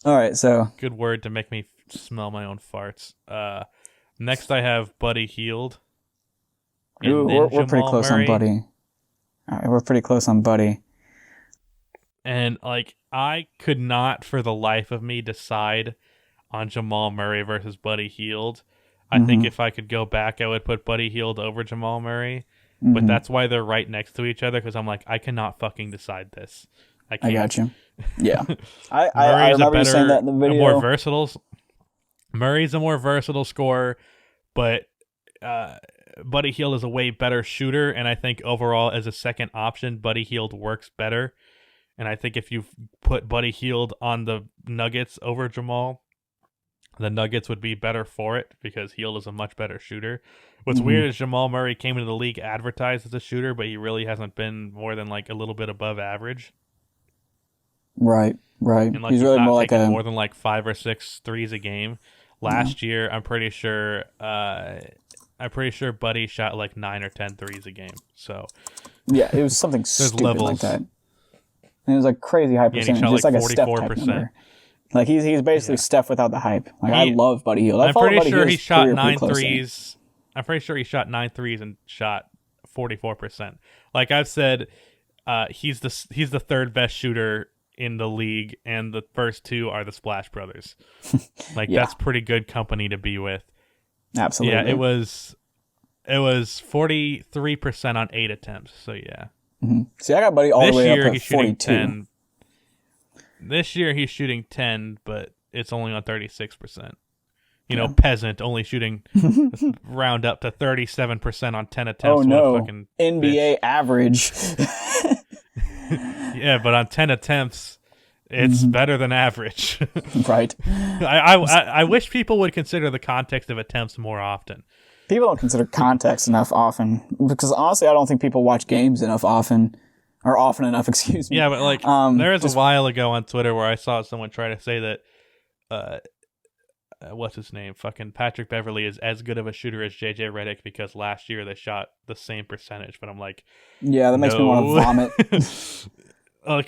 All right, so good word to make me smell my own farts. Next, I have Buddy Hield. We're pretty close on Buddy. All right, we're pretty close on Buddy. And I could not for the life of me decide on Jamal Murray versus Buddy Hield. I think if I could go back, I would put Buddy Hield over Jamal Murray. But that's why they're right next to each other, because I'm like, I cannot fucking decide this. I can't. I got you. Yeah. I remember you saying that in the video. Murray's a more versatile scorer, but Buddy Hield is a way better shooter, and I think overall as a second option, Buddy Hield works better. And I think if you put Buddy Hield on the Nuggets over Jamal, the Nuggets would be better for it because Hield is a much better shooter. What's weird is Jamal Murray came into the league advertised as a shooter, but he really hasn't been more than a little bit above average. Right. And he's really more more than 5 or 6 threes a game. Last year, I'm pretty sure Buddy shot 9 or 10 threes a game. So yeah, it was something stupid levels. like that. And it was crazy high percentage, just like a Steph type number. Like he's basically Steph without the hype. Like I love Buddy Hield. I'm pretty sure he shot 9 nine threes. I'm pretty sure he shot 9 threes and shot 44%. Like I've said, he's the third best shooter in the league, and the first two are the Splash Brothers. Like that's pretty good company to be with. Absolutely. Yeah, it was 43% on 8 attempts. So yeah. Mm-hmm. See, I got Buddy all the way up at 42. This year he's shooting 10, but it's only on 36%. You know, peasant only shooting round up to 37% on 10 attempts. Oh no, fucking NBA bitch. average. Yeah, but on 10 attempts, it's better than average. Right. I wish people would consider the context of attempts more often. People don't consider context enough often, because honestly, I don't think people watch games enough often, or often enough, excuse me. Yeah, but like, there was a while ago on Twitter where I saw someone try to say that, what's his name? Fucking Patrick Beverley is as good of a shooter as JJ Redick because last year they shot the same percentage. But I'm like, yeah, that makes me want to vomit.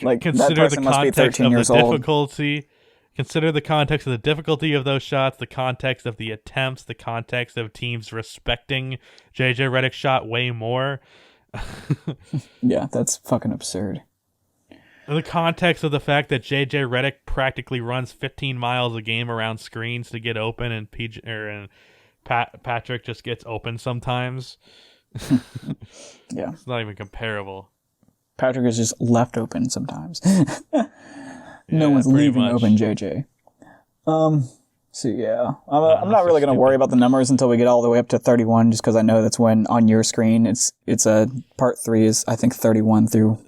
Like consider the context of the difficulty. Consider the context of the difficulty of those shots, the context of the attempts, the context of teams respecting JJ Redick's shot way more. Yeah, that's fucking absurd. The context of the fact that JJ Redick practically runs 15 miles a game around screens to get open, and Patrick just gets open sometimes. Yeah, it's not even comparable. Patrick is just left open sometimes. No one's leaving open JJ. So yeah, I'm not really going to worry about the numbers until we get all the way up to 31, just because I know that's when on your screen it's part 3 is I think 31 through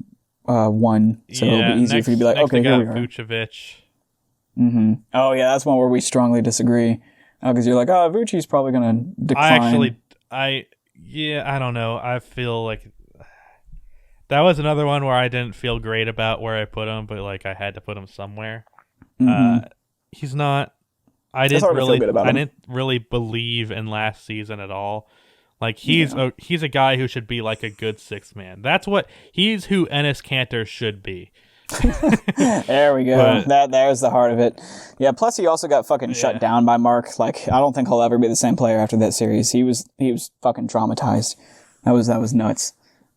1, so it'll be easy for you to be like, okay, here we are. Vucevic. Mm-hmm. Oh yeah, that's one where we strongly disagree, because you're like, oh, Vucevic's probably going to decline. I don't know. I feel like that was another one where I didn't feel great about where I put him, but like I had to put him somewhere. Mm-hmm. He's not. I didn't really believe in last season at all. Like he's a guy who should be like a good sixth man. He's who Enes Kanter should be. There we go. There's the heart of it. Yeah. Plus, he also got fucking shut down by Mark. Like, I don't think he'll ever be the same player after that series. He was fucking traumatized. That was nuts.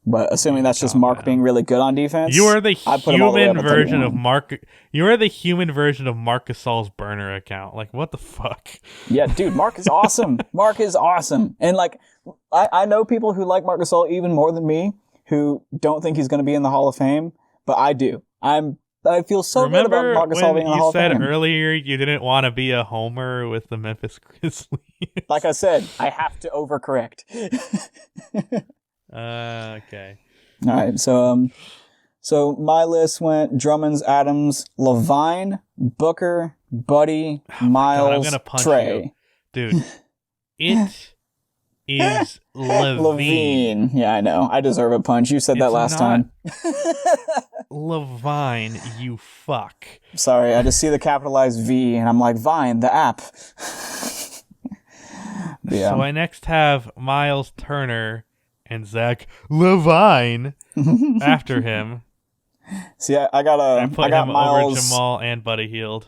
But assuming that's just Mark being really good on defense, you are the human version of Mark. You are the human version of Marc Gasol's burner account. Like, what the fuck? Yeah, dude, Mark is awesome. Mark is awesome, and like, I know people who like Marc Gasol even more than me, who don't think he's going to be in the Hall of Fame, but I do. I feel so good about Marc Gasol being in the Hall of Fame. You said earlier you didn't want to be a homer with the Memphis Grizzlies. Like I said, I have to overcorrect. Okay. All right. So my list went Drummond's, Adams, Levine, Booker, Buddy, Miles, God, I'm gonna punch Trey. You. Dude, it is Levine. Yeah, I know. I deserve a punch. You said that last time. Levine, you fuck. Sorry, I just see the capitalized V and I'm like, Vine, the app. Yeah. So I next have Miles Turner and Zach Levine after him. See, I got him Miles over Jamal and Buddy Hield.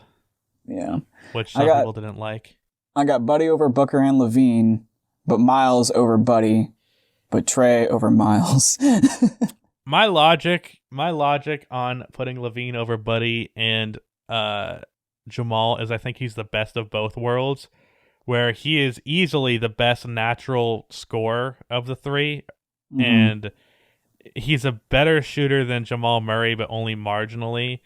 Yeah. Which some people didn't like. I got Buddy over Booker and Levine, but Miles over Buddy, but Trey over Miles. My logic on putting Levine over Buddy and Jamal is I think he's the best of both worlds, where he is easily the best natural scorer of the three, and he's a better shooter than Jamal Murray, but only marginally,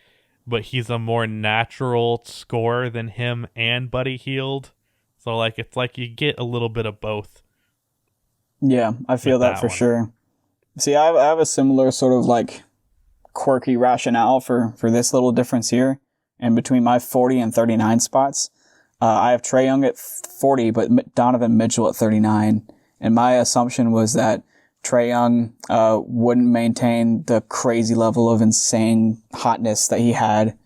but he's a more natural scorer than him and Buddy Hield. So like it's like you get a little bit of both. Yeah, I feel that for sure. See, I have a similar sort of like quirky rationale for this little difference here, and between my 40 and 39 spots. I have Trae Young at 40, but Donovan Mitchell at 39. And my assumption was that Trae Young wouldn't maintain the crazy level of insane hotness that he had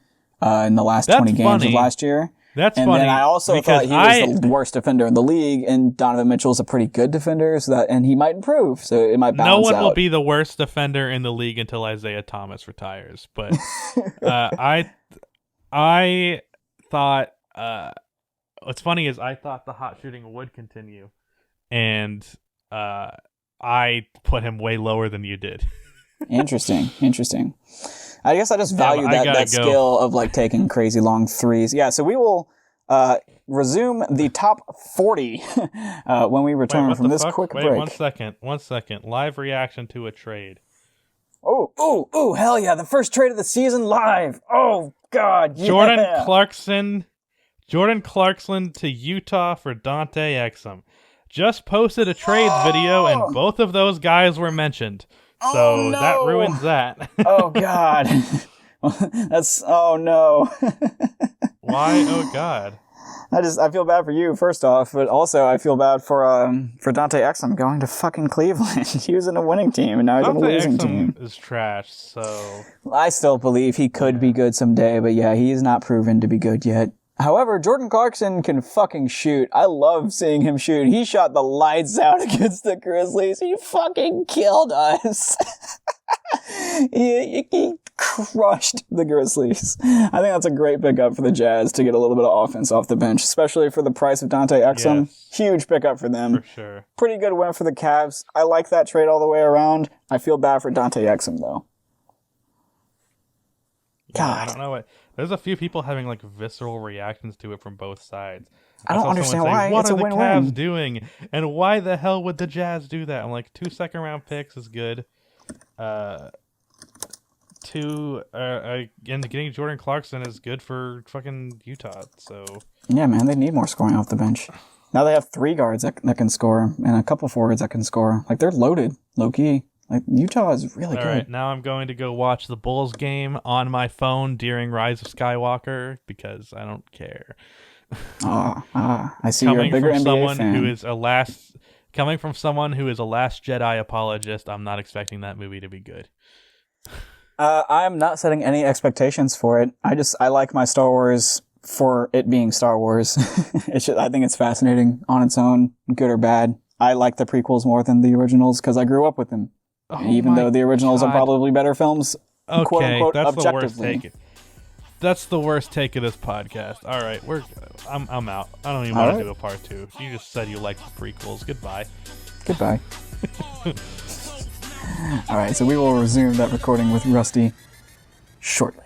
in the last 20 games of last year. That's and funny. And then I also thought he was the worst defender in the league, and Donovan Mitchell's a pretty good defender, and he might improve, so it might balance out. No one will be the worst defender in the league until Isaiah Thomas retires. But I thought what's funny is I thought the hot shooting would continue, and I put him way lower than you did. Interesting. I guess I just value that skill of like taking crazy long threes. Yeah, so we will resume the top 40 when we return from this quick break. Wait, 1 second. Live reaction to a trade. Oh, hell yeah. The first trade of the season live. Oh, God. Yeah. Jordan Clarkson to Utah for Dante Exum. Just posted a trades video, and both of those guys were mentioned. So that ruins that. Oh, God. Oh, no. Why? Oh, God. I feel bad for you, first off, but also I feel bad for Dante Exum going to fucking Cleveland. He was in a winning team, and now he's on a losing team. Dante Exum is trash, so... I still believe he could be good someday, but yeah, he is not proven to be good yet. However, Jordan Clarkson can fucking shoot. I love seeing him shoot. He shot the lights out against the Grizzlies. He fucking killed us. He crushed the Grizzlies. I think that's a great pickup for the Jazz to get a little bit of offense off the bench, especially for the price of Dante Exum. Yes. Huge pickup for them. For sure. Pretty good win for the Cavs. I like that trade all the way around. I feel bad for Dante Exum, though. God. I don't know what... There's a few people having like visceral reactions to it from both sides. I don't understand why. What it's are a the win-win. Cavs doing? And why the hell would the Jazz do that? I'm like, 2 second-round picks is good. And getting Jordan Clarkson is good for fucking Utah. So yeah, man, they need more scoring off the bench. Now they have 3 guards that can score and a couple forwards that can score. Like, they're loaded, low-key. Like, Utah is really good. All right, now I'm going to go watch the Bulls game on my phone during Rise of Skywalker because I don't care. I see you're a bigger NBA fan. Coming from someone who is a Last Jedi apologist, I'm not expecting that movie to be good. I'm not setting any expectations for it. I like my Star Wars for it being Star Wars. I think it's fascinating on its own, good or bad. I like the prequels more than the originals because I grew up with them. Even though the originals are probably better films, quote unquote, that's objectively. The worst take. That's the worst take of this podcast. All right, I'm out. I don't even want to do a part 2. You just said you like the prequels. Goodbye. All right, so we will resume that recording with Rusty shortly.